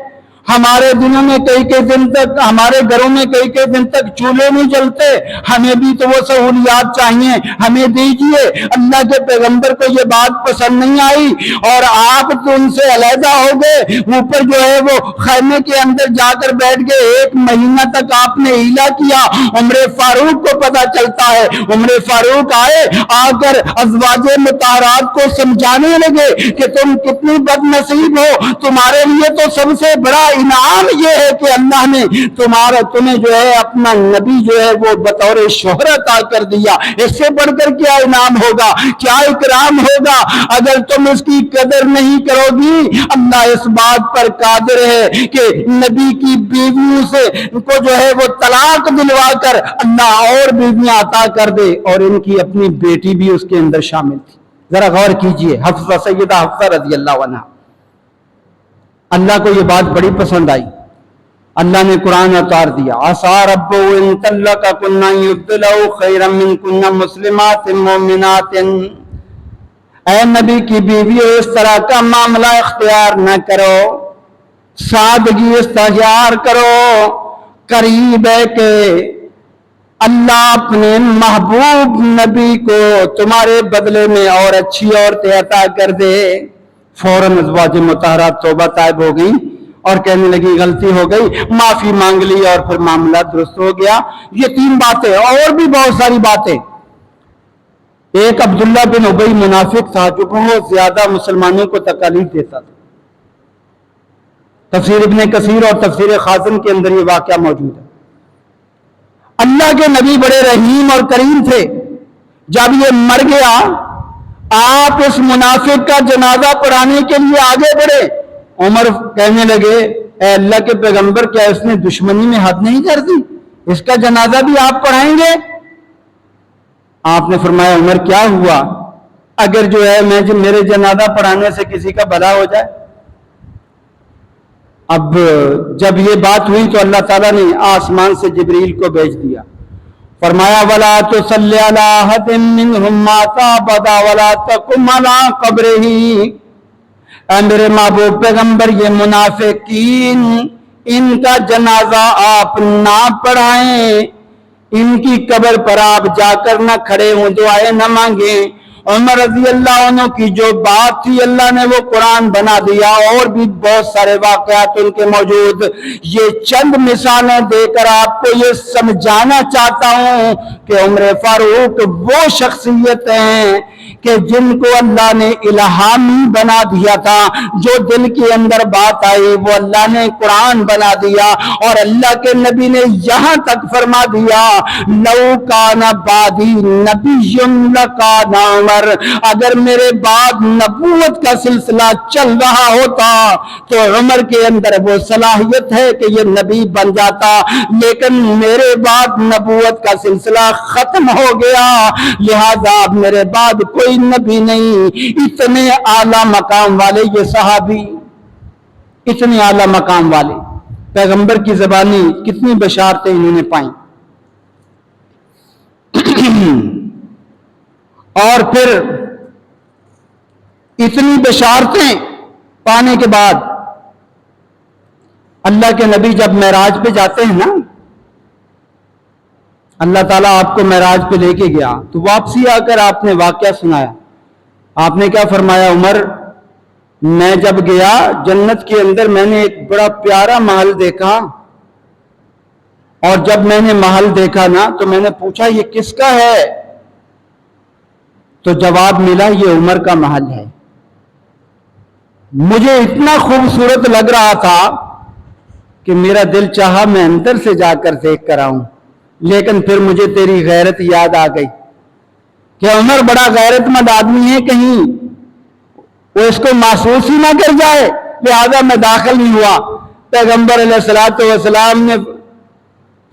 ہمارے دنوں میں کئی دن تک, ہمارے گھروں میں کئی دن تک چولہے نہیں جلتے, ہمیں بھی تو وہ سہولیات چاہیے, ہمیں دیجئے. اللہ کے پیغمبر کو یہ بات پسند نہیں آئی اور آپ تو ان سے علیحدہ ہو گئے. اوپر جو ہے وہ خیمے کے اندر جا کر بیٹھ گئے. 1 مہینہ تک آپ نے ہیلا کیا. عمر فاروق کو پتا چلتا ہے, عمر فاروق آئے, آ کر ازواج مطہرات کو سمجھانے لگے کہ تم کتنی بد نصیب ہو, تمہارے لیے تو سب سے بڑا انعام یہ ہے کہ اللہ نے تمہیں جو ہے اپنا نبی جو ہے وہ بطور شوہر عطا کر دیا. اس سے بڑھ کر کیا انعام ہوگا, کیا اکرام ہوگا اگر تم اس کی قدر نہیں کرو گی. اللہ اس بات پر قادر ہے کہ نبی کی بیویوں سے کو جو ہے وہ طلاق دلوا کر اللہ اور بیویاں عطا کر دے, اور ان کی اپنی بیٹی بھی اس کے اندر شامل تھی. ذرا غور کیجئے, حفصہ, سیدہ حفصہ رضی اللہ عنہا, اللہ کو یہ بات بڑی پسند آئی. اللہ نے قرآن اتار دیا, عسیٰ ربہ ان طلقکن ان یبدلہ خیرا منکن مسلمات مومنات. اے نبی کی بیویوں, اس طرح کا معاملہ اختیار نہ کرو, سادگی اختیار کرو. قریب ہے کہ اللہ اپنے محبوب نبی کو تمہارے بدلے میں اور اچھی عورتیں عطا کر دے. فوراً ازواج مطہرات توبہ طائب ہو گئی اور کہنے لگی غلطی ہو گئی, معافی مانگ لی اور پھر معاملہ درست ہو گیا. یہ 3 باتیں, اور بھی بہت ساری باتیں. ایک عبداللہ بن ابی منافق تھا جو بہت زیادہ مسلمانوں کو تکالیف دیتا تھا. تفسیر ابن کثیر اور تفسیر خازن کے اندر یہ واقعہ موجود ہے. اللہ کے نبی بڑے رحیم اور کریم تھے. جب یہ مر گیا, آپ اس منافق کا جنازہ پڑھانے کے لیے آگے بڑھے. عمر کہنے لگے اے اللہ کے پیغمبر, کیا اس نے دشمنی میں حد نہیں کر دی, اس کا جنازہ بھی آپ پڑھائیں گے؟ آپ نے فرمایا عمر کیا ہوا, اگر جو ہے میرے جنازہ پڑھانے سے کسی کا بھلا ہو جائے. اب جب یہ بات ہوئی تو اللہ تعالیٰ نے آسمان سے جبریل کو بھیج دیا, فرمایا وَلَا تُصَلِّ عَلَىٰ أَحَدٍ مِّنْهُمْ مَاتَ أَبَدًا وَلَا تَقُمْ عَلَىٰ قَبْرِهِ. اے میرے محبوب پیغمبر, یہ منافقین, ان کا جنازہ آپ نہ پڑھائیں, ان کی قبر پر آپ جا کر نہ کھڑے ہوں, دعائیں نہ مانگیں. عمر رضی اللہ عنہ کی جو بات تھی اللہ نے وہ قرآن بنا دیا، اور بھی بہت سارے واقعات ان کے موجود۔ یہ چند مثالیں دے کر آپ کو یہ سمجھانا چاہتا ہوں کہ عمر فاروق وہ شخصیت ہیں کہ جن کو اللہ نے الہامی بنا دیا تھا، جو دل کے اندر بات آئی وہ اللہ نے قرآن بنا دیا، اور اللہ کے نبی نے یہاں تک فرما دیا لو کان بعدی نبی لکان عمر، اگر میرے بعد نبوت کا سلسلہ چل رہا ہوتا تو عمر کے اندر وہ صلاحیت ہے کہ یہ نبی بن جاتا، لیکن میرے بعد نبوت کا سلسلہ ختم ہو گیا، لہذا اب میرے بعد کوئی نبی نہیں۔ اتنے اعلیٰ مقام والے یہ صحابی، اتنے اعلیٰ مقام والے، پیغمبر کی زبانی کتنی بشارتیں انہوں نے پائیں۔ اور پھر اتنی بشارتیں پانے کے بعد اللہ کے نبی جب معراج پہ جاتے ہیں نا، اللہ تعالیٰ آپ کو معراج پہ لے کے گیا تو واپسی آ کر آپ نے واقعہ سنایا۔ آپ نے کیا فرمایا؟ عمر، میں جب گیا جنت کے اندر میں نے ایک بڑا پیارا محل دیکھا، اور جب میں نے محل دیکھا نا تو میں نے پوچھا یہ کس کا ہے؟ تو جواب ملا یہ عمر کا محل ہے۔ مجھے اتنا خوبصورت لگ رہا تھا کہ میرا دل چاہا میں اندر سے جا کر دیکھ کر آؤں، لیکن پھر مجھے تیری غیرت یاد آ گئی کہ عمر بڑا غیرت مند آدمی ہے، کہیں وہ اس کو محسوس ہی نہ کر جائے، لہذا میں داخل نہیں ہوا۔ پیغمبر علیہ الصلوۃ والسلام نے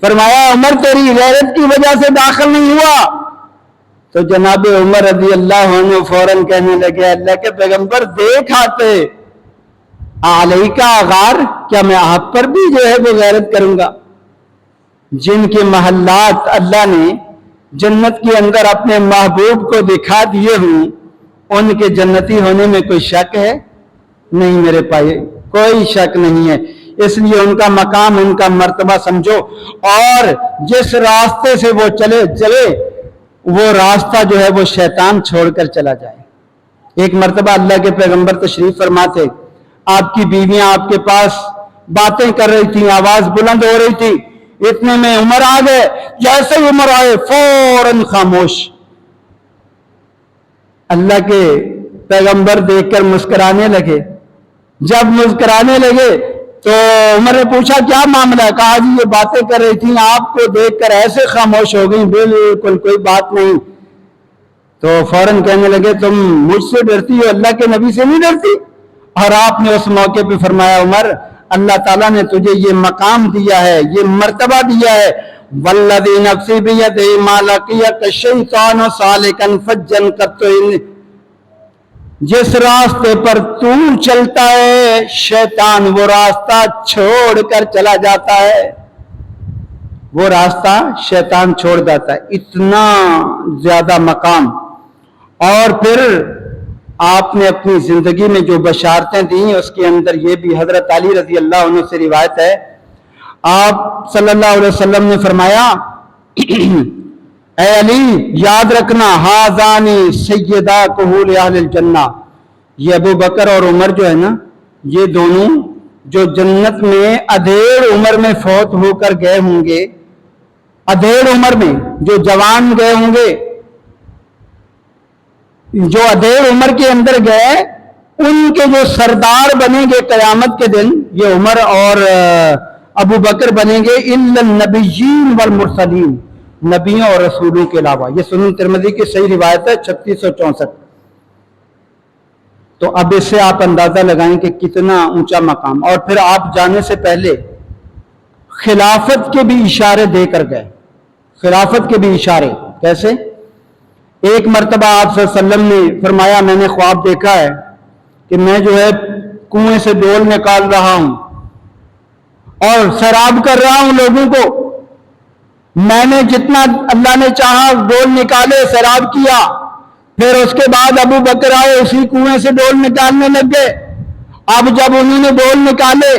فرمایا عمر تیری غیرت کی وجہ سے داخل نہیں ہوا، تو جناب عمر رضی اللہ عنہ فوراً کہنے لگے اللہ کے پیغمبر دیکھ آتے، علیکا غار، کیا میں آپ پر بھی جو ہے وہ غیرت کروں گا؟ جن کے محلات اللہ نے جنت کے اندر اپنے محبوب کو دکھا دیے ہوں ان کے جنتی ہونے میں کوئی شک ہے؟ نہیں میرے بھائی، کوئی شک نہیں ہے۔ اس لیے ان کا مقام، ان کا مرتبہ سمجھو، اور جس راستے سے وہ چلے وہ راستہ جو ہے وہ شیطان چھوڑ کر چلا جائے۔ ایک مرتبہ اللہ کے پیغمبر تشریف فرما تھے، آپ کی بیویاں آپ کے پاس باتیں کر رہی تھیں، آواز بلند ہو رہی تھی، اتنے میں عمر آ گئے، جیسے ہی عمر آئے فوراً خاموش۔ اللہ کے پیغمبر دیکھ کر مسکرانے لگے، جب مسکرانے لگے تو عمر نے پوچھا کیا معاملہ ہے؟ کہا جی یہ باتیں کر رہی تھیں، آپ کو دیکھ کر ایسے خاموش ہو گئی، بالکل کوئی بات نہیں۔ تو فوراً کہنے لگے تم مجھ سے ڈرتی ہو، اللہ کے نبی سے نہیں ڈرتی؟ اور آپ نے اس موقع پہ فرمایا عمر اللہ تعالیٰ نے تجھے یہ مقام دیا ہے، یہ مرتبہ دیا ہے، والذی نفسی بیدہ ما لقیک الشیطان سالکا فجا قط، جس راستے پر تو چلتا ہے شیطان وہ راستہ چھوڑ کر چلا جاتا ہے، وہ راستہ شیطان چھوڑ جاتا ہے۔ اتنا زیادہ مقام۔ اور پھر آپ نے اپنی زندگی میں جو بشارتیں دیں اس کے اندر یہ بھی حضرت علی رضی اللہ عنہ سے روایت ہے، آپ صلی اللہ علیہ وسلم نے فرمایا اے علی یاد رکھنا ہاذانی سیدہ کہول اہل الجنہ، یہ ابو بکر اور عمر جو ہے نا، یہ دونوں جو جنت میں ادھیڑ عمر میں فوت ہو کر گئے ہوں گے، ادھیڑ عمر میں جو جوان گئے ہوں گے، جو ادھیڑ عمر کے اندر گئے، ان کے جو سردار بنیں گے قیامت کے دن یہ عمر اور ابو بکر بنیں گے، الا النبیین والمرسلین، نبیوں اور رسولوں کے علاوہ۔ یہ سنن ترمذی کی صحیح روایت ہے 3664۔ تو اب اس سے آپ اندازہ لگائیں کہ کتنا اونچا مقام۔ اور پھر آپ جانے سے پہلے خلافت کے بھی اشارے دے کر گئے، خلافت کے بھی اشارے کیسے؟ ایک مرتبہ آپ صلی اللہ علیہ وسلم نے فرمایا میں نے خواب دیکھا ہے کہ میں جو ہے کنویں سے ڈول نکال رہا ہوں اور سیراب کر رہا ہوں لوگوں کو، میں نے جتنا اللہ نے چاہا ڈول نکالے، سیراب کیا، پھر اس کے بعد ابو بکر آئے اسی کنویں سے ڈول نکالنے لگ گئے۔ اب جب انہوں نے ڈول نکالے،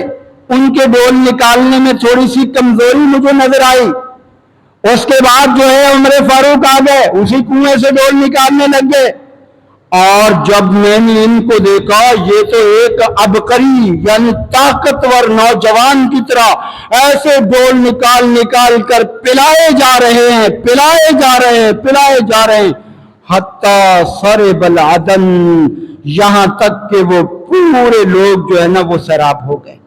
ان کے ڈول نکالنے میں تھوڑی سی کمزوری مجھے نظر آئی، اس کے بعد جو ہے عمر فاروق آ گئے، اسی کنویں سے ڈول نکالنے لگ گئے، اور جب میں نے ان کو دیکھا یہ تو ایک عبقری یعنی طاقتور نوجوان کی طرح ایسے ڈول نکال نکال کر پلائے جا رہے ہیں حتیٰ سرب العدن، یہاں تک کہ وہ پورے لوگ جو ہے نا وہ سیراب ہو گئے۔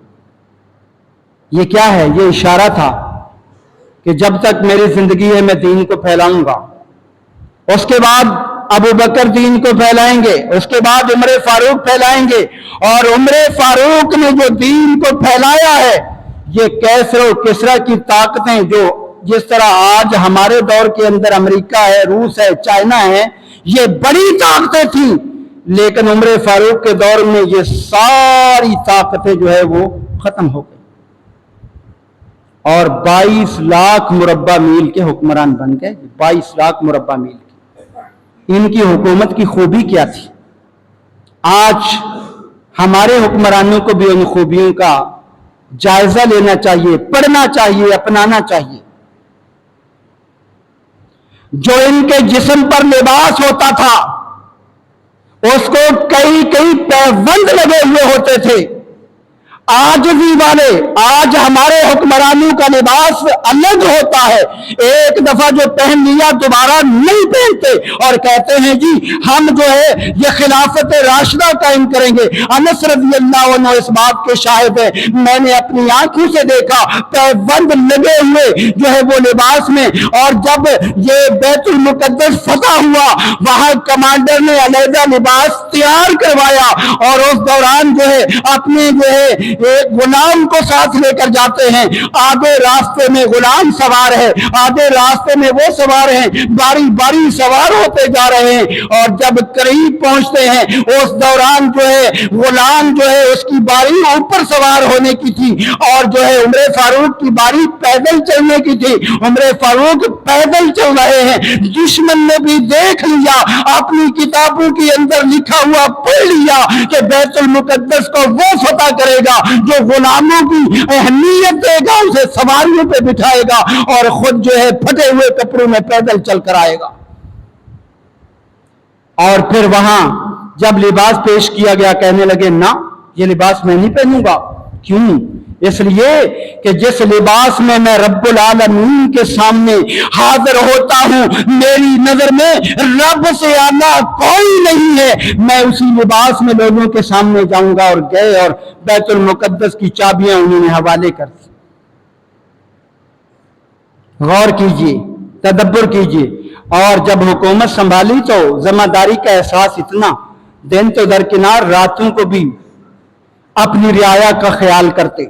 یہ کیا ہے؟ یہ اشارہ تھا کہ جب تک میری زندگی ہے میں دین کو پھیلاؤں گا، اس کے بعد ابو بکر دین کو پھیلائیں گے، اس کے بعد عمر فاروق پھیلائیں گے، اور عمر فاروق نے جو دین کو پھیلایا ہے، یہ کیسر و کسرا کی طاقتیں جو جس طرح آج ہمارے دور کے اندر امریکہ ہے، روس ہے، چائنا ہے، یہ بڑی طاقتیں تھیں، لیکن عمر فاروق کے دور میں یہ ساری طاقتیں جو ہے وہ ختم ہو گئی اور 22 لاکھ مربع میل کے حکمران بن گئے۔ 22 لاکھ مربع میل ان کی حکومت کی خوبی کیا تھی؟ آج ہمارے حکمرانوں کو بھی ان خوبیوں کا جائزہ لینا چاہیے، پڑھنا چاہیے، اپنانا چاہیے۔ جو ان کے جسم پر لباس ہوتا تھا اس کو کئی پیوند لگے ہوئے ہوتے تھے، عاجزی والے۔ آج ہمارے حکمرانوں کا لباس الگ ہوتا ہے، ایک دفعہ جو پہن لیا دوبارہ نہیں پہنتے اور کہتے ہیں جی ہم جو ہے یہ خلافت راشدہ قائم کریں گے۔ انس رضی اللہ عنہ اس بات کے شاہد ہے، میں نے اپنی آنکھوں سے دیکھا پیوند لگے ہوئے جو ہے وہ لباس میں، اور جب یہ بیت المقدس فتح ہوا وہاں کمانڈر نے علیحدہ لباس تیار کروایا، اور اس دوران جو ہے اپنے جو ہے ایک غلام کو ساتھ لے کر جاتے ہیں، آدھے راستے میں غلام سوار ہے، آدھے راستے میں وہ سوار ہیں، باری باری سوار ہوتے جا رہے ہیں، اور جب قریب پہنچتے ہیں اس دوران جو ہے غلام جو ہے اس کی باری اوپر سوار ہونے کی تھی، اور جو ہے عمر فاروق کی باری پیدل چلنے کی تھی۔ عمر فاروق پیدل چل رہے ہیں، دشمن نے بھی دیکھ لیا، اپنی کتابوں کے اندر لکھا ہوا پڑھ لیا کہ بیت المقدس کو وہ فتح کرے گا جو غلاموں کی اہمیت دے گا، اسے سواریوں پہ بٹھائے گا اور خود جو ہے پھٹے ہوئے کپڑوں میں پیدل چل کر آئے گا۔ اور پھر وہاں جب لباس پیش کیا گیا کہنے لگے نہ یہ لباس میں نہیں پہنوں گا۔ کیوں؟ اس لیے کہ جس لباس میں میں رب العالمین کے سامنے حاضر ہوتا ہوں میری نظر میں رب سے اعلیٰ کوئی نہیں ہے، میں اسی لباس میں لوگوں کے سامنے جاؤں گا۔ اور گئے اور بیت المقدس کی چابیاں انہوں نے حوالے کر دی۔ غور کیجئے، تدبر کیجئے، اور جب حکومت سنبھالی تو ذمہ داری کا احساس اتنا، دن تو درکنار راتوں کو بھی اپنی رعایا کا خیال کرتے،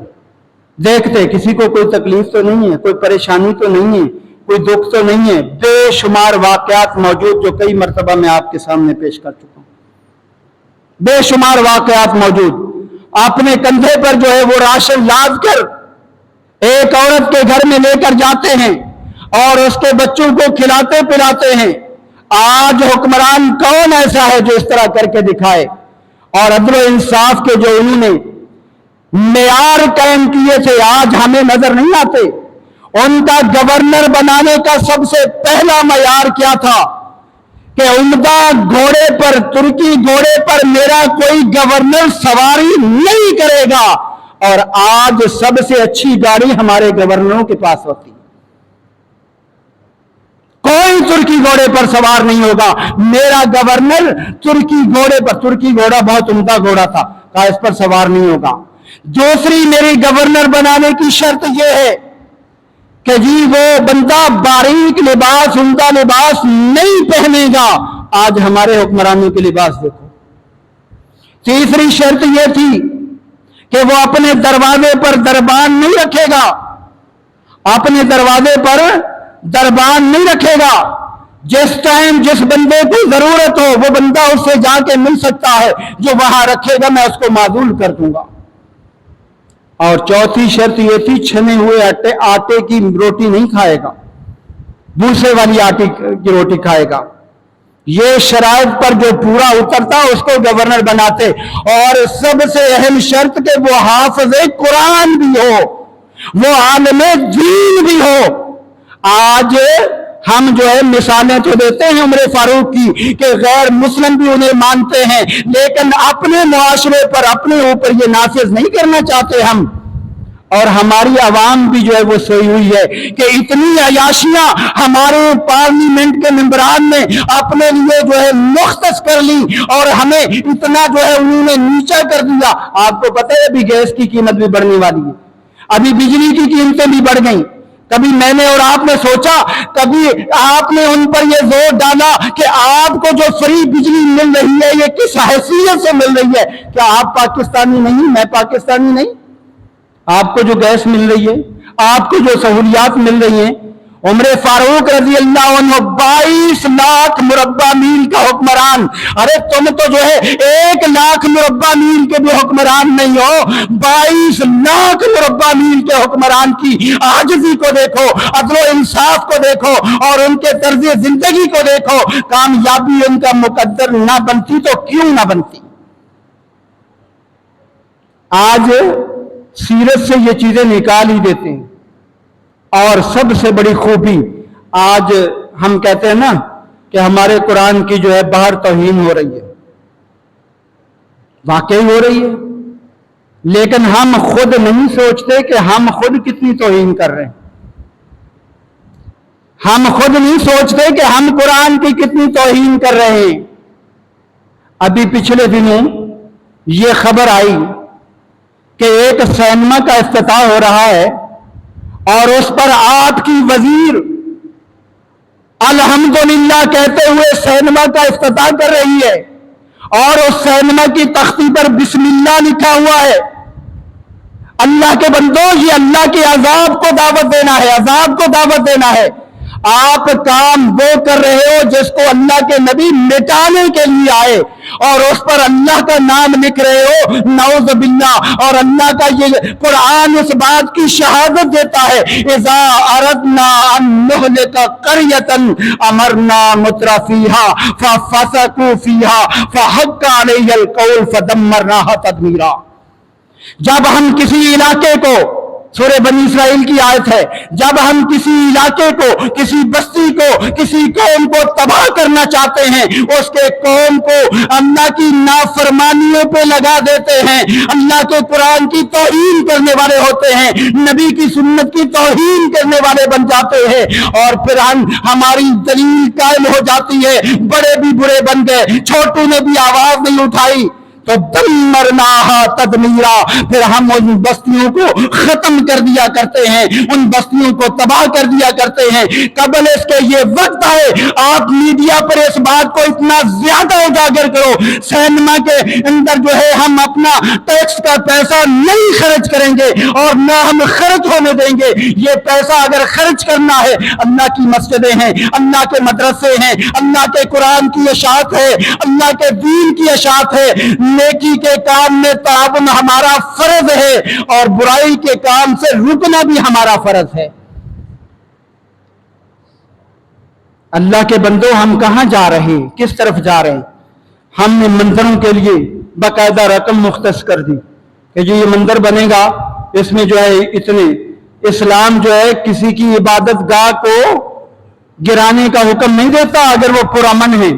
دیکھتے کسی کو کوئی تکلیف تو نہیں ہے، کوئی پریشانی تو نہیں ہے، کوئی دکھ تو نہیں ہے۔ بے شمار واقعات موجود جو کئی مرتبہ میں آپ کے سامنے پیش کر چکا ہوں، بے شمار واقعات موجود۔ اپنے کندھے پر جو ہے وہ راشن لاد کر ایک عورت کے گھر میں لے کر جاتے ہیں اور اس کے بچوں کو کھلاتے پلاتے ہیں۔ آج حکمران کون ایسا ہے جو اس طرح کر کے دکھائے؟ اور عدل و انصاف کے جو انہوں نے معیار قائم کیے تھے آج ہمیں نظر نہیں آتے۔ ان کا گورنر بنانے کا سب سے پہلا معیار کیا تھا کہ عمدہ گھوڑے پر، ترکی گھوڑے پر میرا کوئی گورنر سواری نہیں کرے گا، اور آج سب سے اچھی گاڑی ہمارے گورنروں کے پاس ہوتی ہے۔ کوئی ترکی گھوڑے پر سوار نہیں ہوگا، میرا گورنر ترکی گھوڑے پر، ترکی گھوڑا بہت عمدہ گھوڑا تھا، کہا اس پر سوار نہیں ہوگا۔ دوسری میری گورنر بنانے کی شرط یہ ہے کہ جی وہ بندہ باریک لباس، عمدہ لباس نہیں پہنے گا۔ آج ہمارے حکمرانوں کے لباس دیکھو۔ تیسری شرط یہ تھی کہ وہ اپنے دروازے پر دربان نہیں رکھے گا، اپنے دروازے پر دربان نہیں رکھے گا، جس ٹائم جس بندے کو ضرورت ہو وہ بندہ اس سے جا کے مل سکتا ہے، جو وہاں رکھے گا میں اس کو معزول کر دوں گا۔ اور چوتھی شرط یہ تھی چھنے ہوئے آٹے کی روٹی نہیں کھائے گا، بھوسے والی آٹے کی روٹی کھائے گا۔ یہ شرائط پر جو پورا اترتا اس کو گورنر بناتے، اور سب سے اہم شرط کہ وہ حافظ قرآن بھی ہو، وہ عالم دین بھی ہو۔ آج ہم جو ہے مثالیں تو دیتے ہیں عمر فاروق کی کہ غیر مسلم بھی انہیں مانتے ہیں، لیکن اپنے معاشرے پر اپنے اوپر یہ نافذ نہیں کرنا چاہتے ہم. اور ہماری عوام بھی جو ہے وہ سوئی ہوئی ہے کہ اتنی عیاشیاں ہمارے پارلیمنٹ کے ممبران نے اپنے لیے جو ہے مختص کر لی اور ہمیں اتنا جو ہے انہوں نے نیچا کر دیا. آپ کو پتہ ہے ابھی گیس کی قیمت بھی بڑھنے والی ہے، ابھی بجلی کی قیمتیں بھی بڑھ گئیں. کبھی میں نے اور آپ نے سوچا، کبھی آپ نے ان پر یہ زور ڈالا کہ آپ کو جو فری بجلی مل رہی ہے یہ کس حیثیت سے مل رہی ہے؟ کیا آپ پاکستانی نہیں؟ میں پاکستانی نہیں؟ آپ کو جو گیس مل رہی ہے، آپ کو جو سہولیات مل رہی ہیں، عمر فاروق رضی اللہ عنہ 22 لاکھ مربع میل کا حکمران. ارے تم تو جو ہے 1 لاکھ مربع میل کے بھی حکمران نہیں ہو، 22 لاکھ مربع میل کے حکمران کی عاجزی کو دیکھو، عدل و انصاف کو دیکھو اور ان کے طرز زندگی کو دیکھو. کامیابی ان کا مقدر نہ بنتی تو کیوں نہ بنتی؟ آج سیرت سے یہ چیزیں نکال ہی دیتے ہیں. اور سب سے بڑی خوبی، آج ہم کہتے ہیں نا کہ ہمارے قرآن کی جو ہے باہر توہین ہو رہی ہے، واقعی ہو رہی ہے، لیکن ہم خود نہیں سوچتے کہ ہم خود کتنی توہین کر رہے ہیں. ہم خود نہیں سوچتے کہ ہم قرآن کی کتنی توہین کر رہے ہیں. ابھی پچھلے دنوں یہ خبر آئی کہ ایک سینما کا افتتاح ہو رہا ہے اور اس پر آپ کی وزیر الحمدللہ کہتے ہوئے سینما کا افتتاح کر رہی ہے اور اس سینما کی تختی پر بسم اللہ لکھا ہوا ہے. اللہ کے بندو، یہ اللہ کے عذاب کو دعوت دینا ہے، عذاب کو دعوت دینا ہے. آپ کام وہ کر رہے ہو جس کو اللہ کے نبی مٹانے کے لیے آئے اور اس پر اللہ کا نام لکھ رہے ہو، نعوذ باللہ. اور اللہ کا یہ قرآن اس بات کی شہادت دیتا ہے، اذا اردنا ان نہلک قریۃ امرنا مترفیہا ففسقوا فیہا فحق علیہ القول فدمرناہا تدمیرا. جب ہم کسی علاقے کو، سورہ بنی اسرائیل کی آیت ہے، جب ہم کسی علاقے کو، کسی بستی کو، کسی قوم کو تباہ کرنا چاہتے ہیں، اس کے قوم کو اللہ کی نافرمانیوں پہ لگا دیتے ہیں، اللہ کے قرآن کی توہین کرنے والے ہوتے ہیں، نبی کی سنت کی توہین کرنے والے بن جاتے ہیں اور پھر ہماری دلیل قائم ہو جاتی ہے. بڑے بھی برے بن گئے، چھوٹو نے بھی آواز نہیں اٹھائی تو دمرناہا تدمیرا. پھر ہم ان بستیوں کو ختم کر دیا کرتے ہیں، ان بستیوں کو تباہ کر دیا کرتے ہیں. قبل اس کے یہ وقت آئے، آپ میڈیا پر اس بات کو اتنا زیادہ اجاگر کرو، سینما کے اندر جو ہے ہم اپنا ٹیکس کا پیسہ نہیں خرچ کریں گے اور نہ ہم خرچ ہونے دیں گے. یہ پیسہ اگر خرچ کرنا ہے، اللہ کی مسجدیں ہیں، اللہ کے مدرسے ہیں، اللہ کے قرآن کی اشاعت ہے، اللہ کے دین کی اشاعت ہے. نیکی کے کام میں تعاون ہمارا فرض ہے اور برائی کے کام سے رکنا بھی ہمارا فرض ہے. اللہ کے بندوں، ہم کہاں جا رہے ہیں؟ کس طرف جا رہے ہیں؟ ہم نے منظروں کے لیے باقاعدہ رقم مختص کر دی کہ جو یہ منظر بنے گا اس میں جو ہے اتنے. اسلام جو ہے کسی کی عبادت گاہ کو گرانے کا حکم نہیں دیتا اگر وہ پرامن ہے،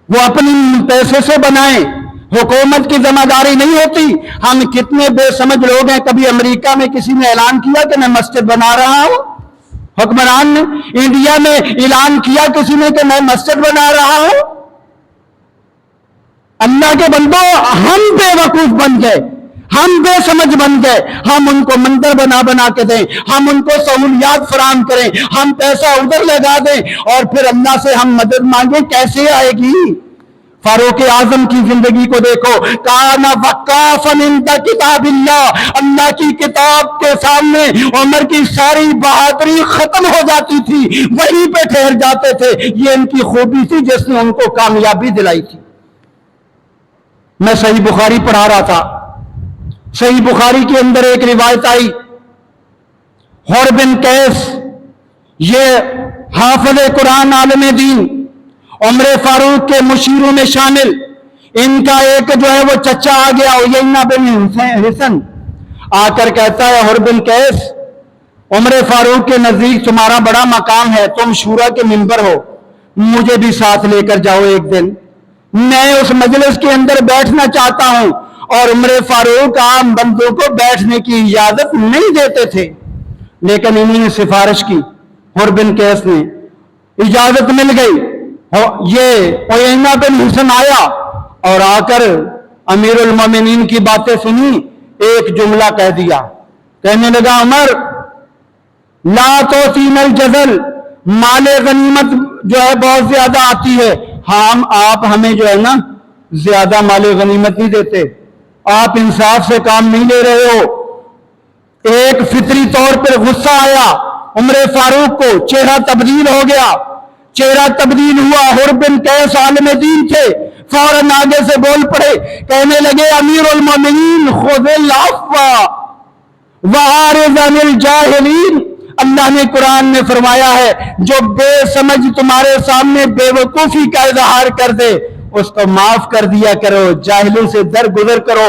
وہ اپنی پیسے سے بنائیں، حکومت کی ذمہ داری نہیں ہوتی. ہم کتنے بے سمجھ لوگ ہیں. کبھی امریکہ میں کسی نے اعلان کیا کہ میں مسجد بنا رہا ہوں؟ حکمران نے. انڈیا میں اعلان کیا کسی نے کہ میں مسجد بنا رہا ہوں؟ اللہ کے بندو، ہم بے وقوف بن گئے، ہم بے سمجھ بن گئے. ہم ان کو منظر بنا کے دیں، ہم ان کو سہولیات فراہم کریں، ہم پیسہ ادھر لگا دیں اور پھر اللہ سے ہم مدد مانگیں. کیسے آئے گی؟ فاروق اعظم کی زندگی کو دیکھو، کان وقافا عند کتاب اللہ. اللہ کی کتاب کے سامنے عمر کی ساری بہادری ختم ہو جاتی تھی، وہیں پہ ٹھہر جاتے تھے. یہ ان کی خوبی تھی جس نے ان کو کامیابی دلائی تھی. میں صحیح بخاری پڑھا رہا تھا، صحیح بخاری کے اندر ایک روایت آئی، حر بن قیس، یہ حافظ قرآن عالم دین، عمر فاروق کے مشیروں میں شامل. ان کا ایک جو ہے وہ چچا آ گیا، عیینہ بن حسن، آ کر کہتا ہے حر بن قیس عمر فاروق کے نزدیک تمہارا بڑا مقام ہے، تم شورا کے منبر ہو، مجھے بھی ساتھ لے کر جاؤ ایک دن، میں اس مجلس کے اندر بیٹھنا چاہتا ہوں۔ اور عمر فاروق عام بندوں کو بیٹھنے کی اجازت نہیں دیتے تھے، لیکن انہوں نے سفارش کی، حر بن قیس نے، اجازت مل گئی۔ یہ عیینہ بن حسن آیا اور آ کر امیر المومنین کی باتیں سنی، ایک جملہ کہہ دیا، کہنے لگا عمر لا توتین الجزل، مال غنیمت جو ہے بہت زیادہ آتی ہے، آپ ہمیں جو ہے نا زیادہ مال غنیمت نہیں دیتے، آپ انصاف سے کام نہیں لے رہے ہو۔ ایک فطری طور پر غصہ آیا عمر فاروق کو، چہرہ تبدیل ہو گیا، چہرہ تبدیل ہوا۔ حر بن قیس عالم دین تھے، فوراً آگے سے بول پڑے، کہنے لگے امیر المومنین خذ العفو وأعرض عن الجاہلین، اللہ نے قرآن میں فرمایا ہے جو بے سمجھ تمہارے سامنے بے وقوفی کا اظہار کر دے اس کو معاف کر دیا کرو، جاہلوں سے درگزر کرو۔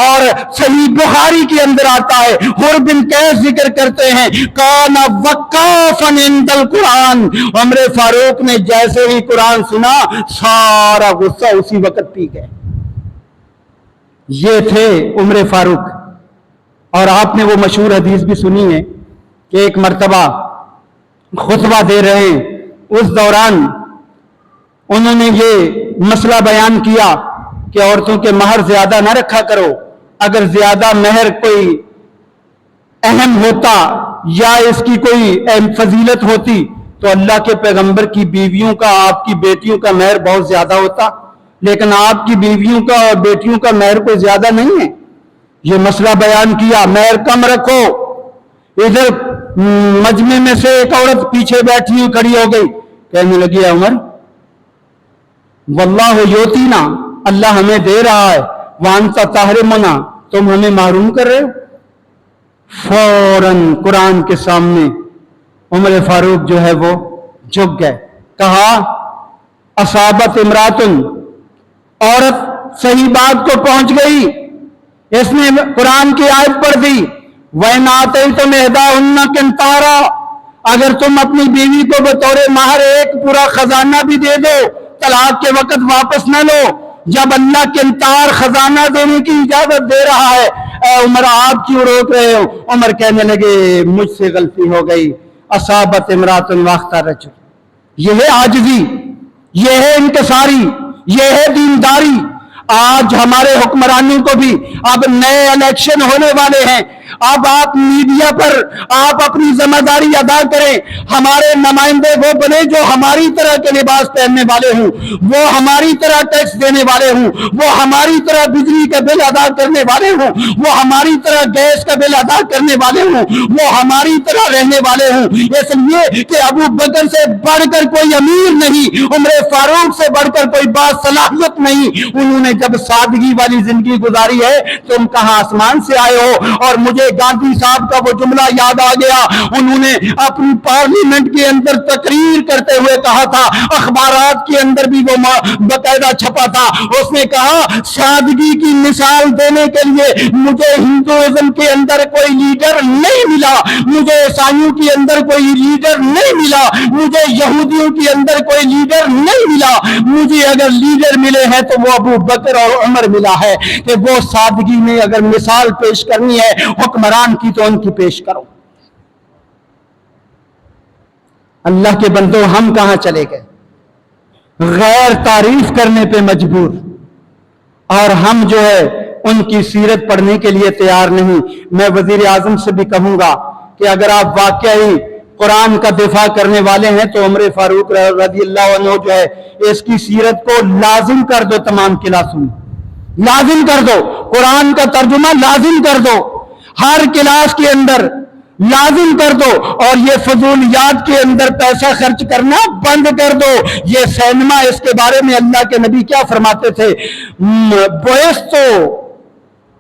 اور صحیح بخاری کے اندر آتا ہے، حر بن قیس ذکر کرتے ہیں کان وقافا عند القرآن، عمر فاروق نے جیسے ہی قرآن سنا سارا غصہ اسی وقت پی گئے۔ یہ تھے عمر فاروق۔ اور آپ نے وہ مشہور حدیث بھی سنی ہے کہ ایک مرتبہ خطبہ دے رہے ہیں، اس دوران انہوں نے یہ مسئلہ بیان کیا کہ عورتوں کے مہر زیادہ نہ رکھا کرو، اگر زیادہ مہر کوئی اہم ہوتا یا اس کی کوئی اہم فضیلت ہوتی تو اللہ کے پیغمبر کی بیویوں کا، آپ کی بیٹیوں کا مہر بہت زیادہ ہوتا، لیکن آپ کی بیویوں کا اور بیٹیوں کا مہر کوئی زیادہ نہیں ہے۔ یہ مسئلہ بیان کیا، مہر کم رکھو۔ ادھر مجمع میں سے ایک عورت پیچھے بیٹھی ہوئی کھڑی ہو گئی، کہنے لگی عمر واللہ یوتینا، اللہ ہمیں دے رہا ہے، وانت تحرمنا، تم ہمیں محروم کر رہے ہو۔ فوراً قرآن کے سامنے عمر فاروق جو ہے وہ جھک گئے، کہا اصابت امراتن، عورت صحیح بات کو پہنچ گئی، اس نے قرآن کی آیت پڑھ دی وَإِنْ آتَيْتُمْ إِحْدَاهُنَّ قِنْطَارًا، اگر تم اپنی بیوی کو بطور مہر ایک پورا خزانہ بھی دے دو، طلاق کے وقت واپس نہ لو، جب اللہ قنطار خزانہ دینے کی اجازت دے رہا ہے، اے عمر آپ کیوں روک رہے ہو؟ عمر کہنے لگے مجھ سے غلطی ہو گئی، اصابت امرات واختار رجل۔ یہ ہے عاجزی، یہ ہے انکساری، یہ ہے دینداری۔ آج ہمارے حکمرانوں کو بھی اب نئے الیکشن ہونے والے ہیں، اب آپ میڈیا پر آپ اپنی ذمہ داری ادا کریں، ہمارے نمائندے وہ بنے جو ہماری طرح کے لباس پہننے والے ہوں، وہ ہماری طرح ٹیکس دینے والے ہوں، وہ ہماری طرح بجلی کا بل ادا کرنے والے ہوں، وہ ہماری طرح گیس کا بل ادا کرنے والے ہوں، وہ ہماری طرح رہنے والے ہوں۔ اس لیے کہ ابو بکر سے بڑھ کر کوئی امیر نہیں، عمر فاروق سے بڑھ کر کوئی باصلاحیت نہیں، انہوں نے جب سادگی والی زندگی گزاری ہے، تم کہاں آسمان سے آئے ہو؟ اور مجھے گاندھی صاحب کا وہ جملہ یاد آ گیا، انہوں نے اپنی پارلیمنٹ کے اندر تقریر کرتے ہوئے کہا تھا، اخبارات کے اندر بھی وہ باقاعدہ چھپا تھا، اس نے کہا سادگی کی مثال دینے کے لیے مجھے ہندوازم کے اندر کوئی لیڈر نہیں ملا، مجھے عیسائیوں کے اندر کوئی لیڈر نہیں ملا، مجھے یہودیوں کے اندر کوئی لیڈر نہیں ملا، مجھے اگر لیڈر ملے ہیں تو وہ ابو بکر اور عمر ملا ہے کہ وہ سادگی میں اگر مثال پیش کرنی ہے حکمران کی تو ان کی پیش کرو۔ اللہ کے بندوں ہم کہاں چلے گئے؟ غیر تعریف کرنے پہ مجبور، اور ہم جو ہے ان کی سیرت پڑھنے کے لیے تیار نہیں۔ میں وزیر اعظم سے بھی کہوں گا کہ اگر آپ واقعی قرآن کا دفاع کرنے والے ہیں تو عمر فاروق رضی اللہ عنہ جو ہے اس کی سیرت کو لازم کر دو، تمام کلاسوں میں لازم کر دو، قرآن کا ترجمہ لازم کر دو، ہر کلاس کے اندر لازم کر دو، اور یہ فضولیات کے اندر پیسہ خرچ کرنا بند کر دو۔ یہ سینما، اس کے بارے میں اللہ کے نبی کیا فرماتے تھے؟ بوئستو،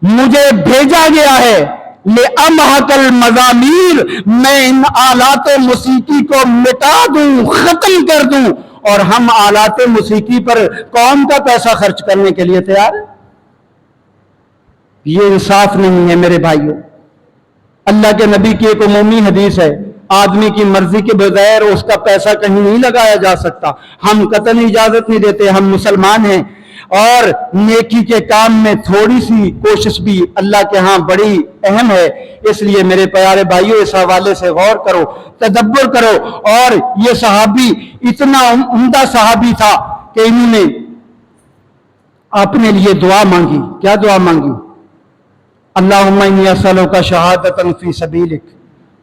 مجھے بھیجا گیا ہے لِأَمْحَقَ الْمَزَامِيرِ، میں ان آلات موسیقی کو مٹا دوں، ختم کر دوں، اور ہم آلات موسیقی پر قوم کا پیسہ خرچ کرنے کے لیے تیار ہیں۔ یہ انصاف نہیں ہے میرے بھائیوں۔ اللہ کے نبی کی ایک عمومی حدیث ہے، آدمی کی مرضی کے بغیر اس کا پیسہ کہیں نہیں لگایا جا سکتا۔ ہم قطعاً اجازت نہیں دیتے، ہم مسلمان ہیں، اور نیکی کے کام میں تھوڑی سی کوشش بھی اللہ کے ہاں بڑی اہم ہے۔ اس لیے میرے پیارے بھائیوں، اس حوالے سے غور کرو، تدبر کرو۔ اور یہ صحابی اتنا عمدہ صحابی تھا کہ انہوں نے اپنے لیے دعا مانگی۔ کیا دعا مانگی؟ اللہم انی اسألک شہادۃ فی سبیلک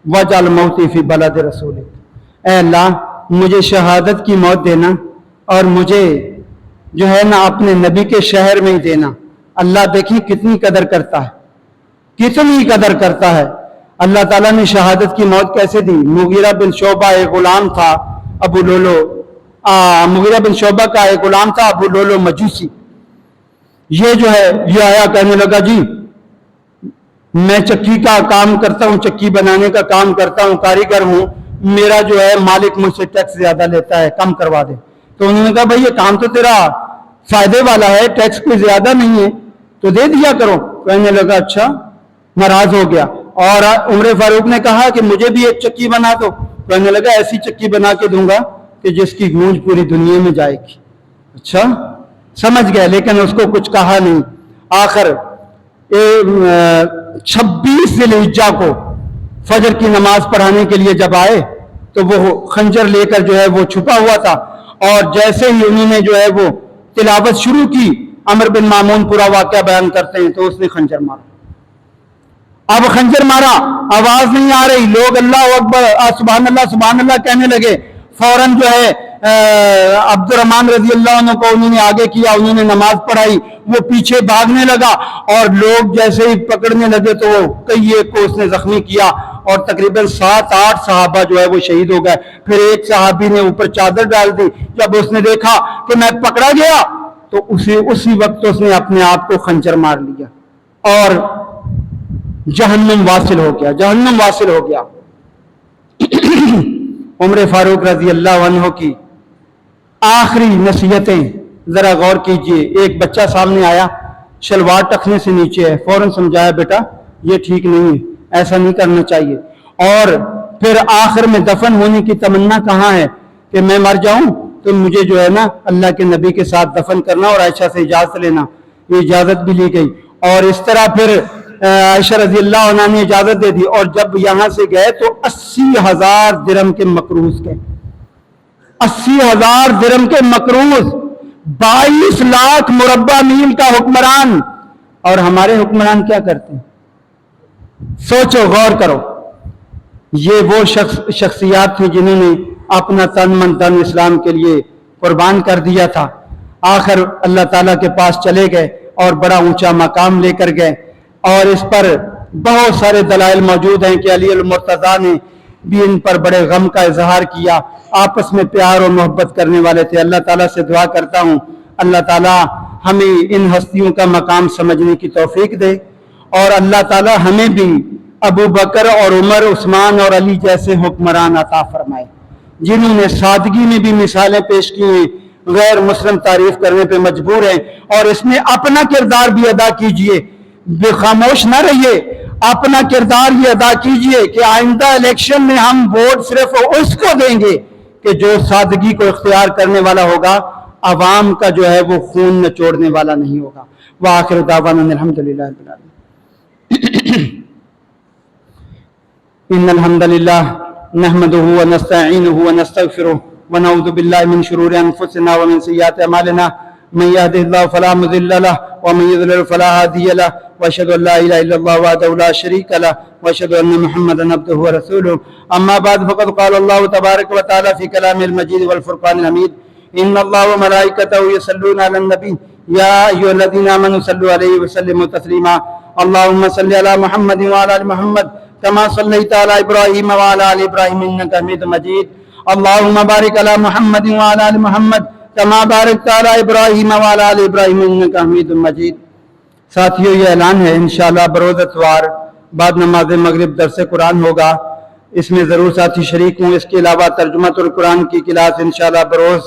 واجعل موتی فی بلد رسولک۔ اے اللہ، مجھے شہادت کی موت دینا اور مجھے جو ہے نا اپنے نبی کے شہر میں ہی دینا۔ اللہ دیکھیں کتنی قدر کرتا ہے، کتنی قدر کرتا ہے۔ اللہ تعالیٰ نے شہادت کی موت کیسے دی؟ مغیرہ بن شعبہ ایک غلام تھا، ابو لولو، مغیرہ بن شعبہ کا ایک غلام تھا، ابو لولو مجوسی۔ یہ جو ہے یہ آیا، کہنے لگا جی میں چکی کا کام کرتا ہوں، چکی بنانے کا کام کرتا ہوں، کاریگر ہوں، میرا جو ہے مالک مجھ سے ٹیکس زیادہ لیتا ہے، کم کروا دے۔ تو انہوں نے کہا بھائی یہ کام تو تیرا فائدے والا ہے، ٹیکس کوئی زیادہ نہیں ہے تو دے دیا کرو۔ کہنے لگا اچھا، ناراض ہو گیا۔ اور عمر فاروق نے کہا کہ مجھے بھی ایک چکی بنا دو۔ کہنے لگا ایسی چکی بنا کے دوں گا کہ جس کی گونج پوری دنیا میں جائے گی۔ اچھا سمجھ گئے، لیکن اس کو کچھ کہا نہیں۔ آخر 26 ذی الحجہ کو فجر کی نماز پڑھانے کے لیے جب آئے تو وہ خنجر لے کر جو ہے وہ چھپا ہوا تھا، اور جیسے ہی انہوں نے جو ہے وہ تلاوت شروع کی، عمر بن مامون پورا واقعہ بیان کرتے ہیں، تو اس نے خنجر مارا۔ اب خنجر مارا، آواز نہیں آ رہی، لوگ اللہ اکبر سبحان اللہ کہنے لگے۔ فوراً جو ہے عبد الرحمن رضی اللہ عنہ کو انہوں نے آگے کیا، انہوں نے نماز پڑھائی، وہ پیچھے بھاگنے لگا، اور لوگ جیسے ہی پکڑنے لگے تو کئی ایک کو اس نے زخمی کیا، اور تقریباً 7-8 صحابہ جو ہے وہ شہید ہو گئے۔ پھر ایک صحابی نے اوپر چادر ڈال دی، جب اس نے دیکھا کہ میں پکڑا گیا تو اسی وقت اس نے اپنے آپ کو خنجر مار لیا اور جہنم واصل ہو گیا۔ عمر فاروق رضی اللہ عنہ کی آخری نصیحتیں ذرا غور کیجئے۔ ایک بچہ سامنے آیا، شلوار ٹخنے سے نیچے ہے، فوراً سمجھایا بیٹا یہ ٹھیک نہیں ہے، ایسا نہیں کرنا چاہیے۔ اور پھر آخر میں دفن ہونے کی تمنا کہاں ہے کہ میں مر جاؤں تو مجھے جو ہے نا اللہ کے نبی کے ساتھ دفن کرنا اور عائشہ سے اجازت لینا۔ یہ اجازت بھی لی گئی، اور اس طرح پھر عائشہ رضی اللہ عنہ نے اجازت دے دی، اور جب یہاں سے گئے تو 80,000 درہم کے مقروض گئے۔ 80,000 درہم کے مقروض، 22 لاکھ مربع میل کا حکمران۔ اور ہمارے حکمران کیا کرتے ہیں؟ سوچو، غور کرو۔ یہ وہ شخصیات تھیں جنہوں نے اپنا تن من دن اسلام کے لیے قربان کر دیا تھا۔ آخر اللہ تعالیٰ کے پاس چلے گئے اور بڑا اونچا مقام لے کر گئے، اور اس پر بہت سارے دلائل موجود ہیں کہ علی المرتضیٰ نے بھی ان پر بڑے غم کا اظہار کیا، آپس میں پیار اور محبت کرنے والے تھے۔ اللہ تعالیٰ سے دعا کرتا ہوں اللہ تعالیٰ ہمیں ان ہستیوں کا مقام سمجھنے کی توفیق دے، اور اللہ تعالیٰ ہمیں بھی ابو بکر اور عمر، عثمان اور علی جیسے حکمران عطا فرمائے جنہوں نے سادگی میں بھی مثالیں پیش کی ہیں، غیر مسلم تعریف کرنے پہ مجبور ہیں، اور اس میں اپنا کردار بھی ادا کیجئے، بے خاموش نہ رہیے، اپنا کردار یہ ادا کیجئے کہ آئندہ الیکشن میں ہم ووٹ صرف اس کو دیں گے کہ جو سادگی کو اختیار کرنے والا ہوگا، عوام کا جو ہے وہ خون نچوڑنے والا نہیں ہوگا۔ وآخر دعوانا الحمدللہ رب العالمین۔ ان الحمد للہ نحمده ونستعینه ونستغفره ونعوذ باللہ من شرور انفسنا ومن سیئات اعمالنا من يهده الله فلا مضل له ومن يضلل فلا هادي له واشهد ان لا اله الا الله وحده لا شريك له واشهد ان محمدا عبده ورسوله اما بعد فقد قال الله تبارك وتعالى في كلامه المجيد والفرقان الحميد ان الله وملائكته يصلون على النبي يا ايها الذين امنوا صلوا عليه وسلموا تسليما اللهم صل على محمد وعلى ال محمد كما صليت على ابراهيم وعلى ال ابراهيم انك حميد مجيد اللهم بارك على محمد وعلى ال محمد كما باركت على ابراهيم وعلى ال ابراهيم انك حميد مجيد۔ ساتھیو یہ اعلان ہے، انشاءاللہ بروز اتوار بعد نماز مغرب درس قرآن ہوگا، اس میں ضرور ساتھی شریک ہوں۔ اس کے علاوہ ترجمۃ القرآن کی کلاس انشاءاللہ بروز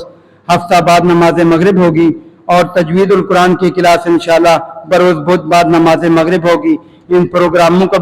ہفتہ بعد نماز مغرب ہوگی، اور تجوید القرآن کی کلاس انشاءاللہ بروز بدھ بعد نماز مغرب ہوگی۔ ان پروگراموں کا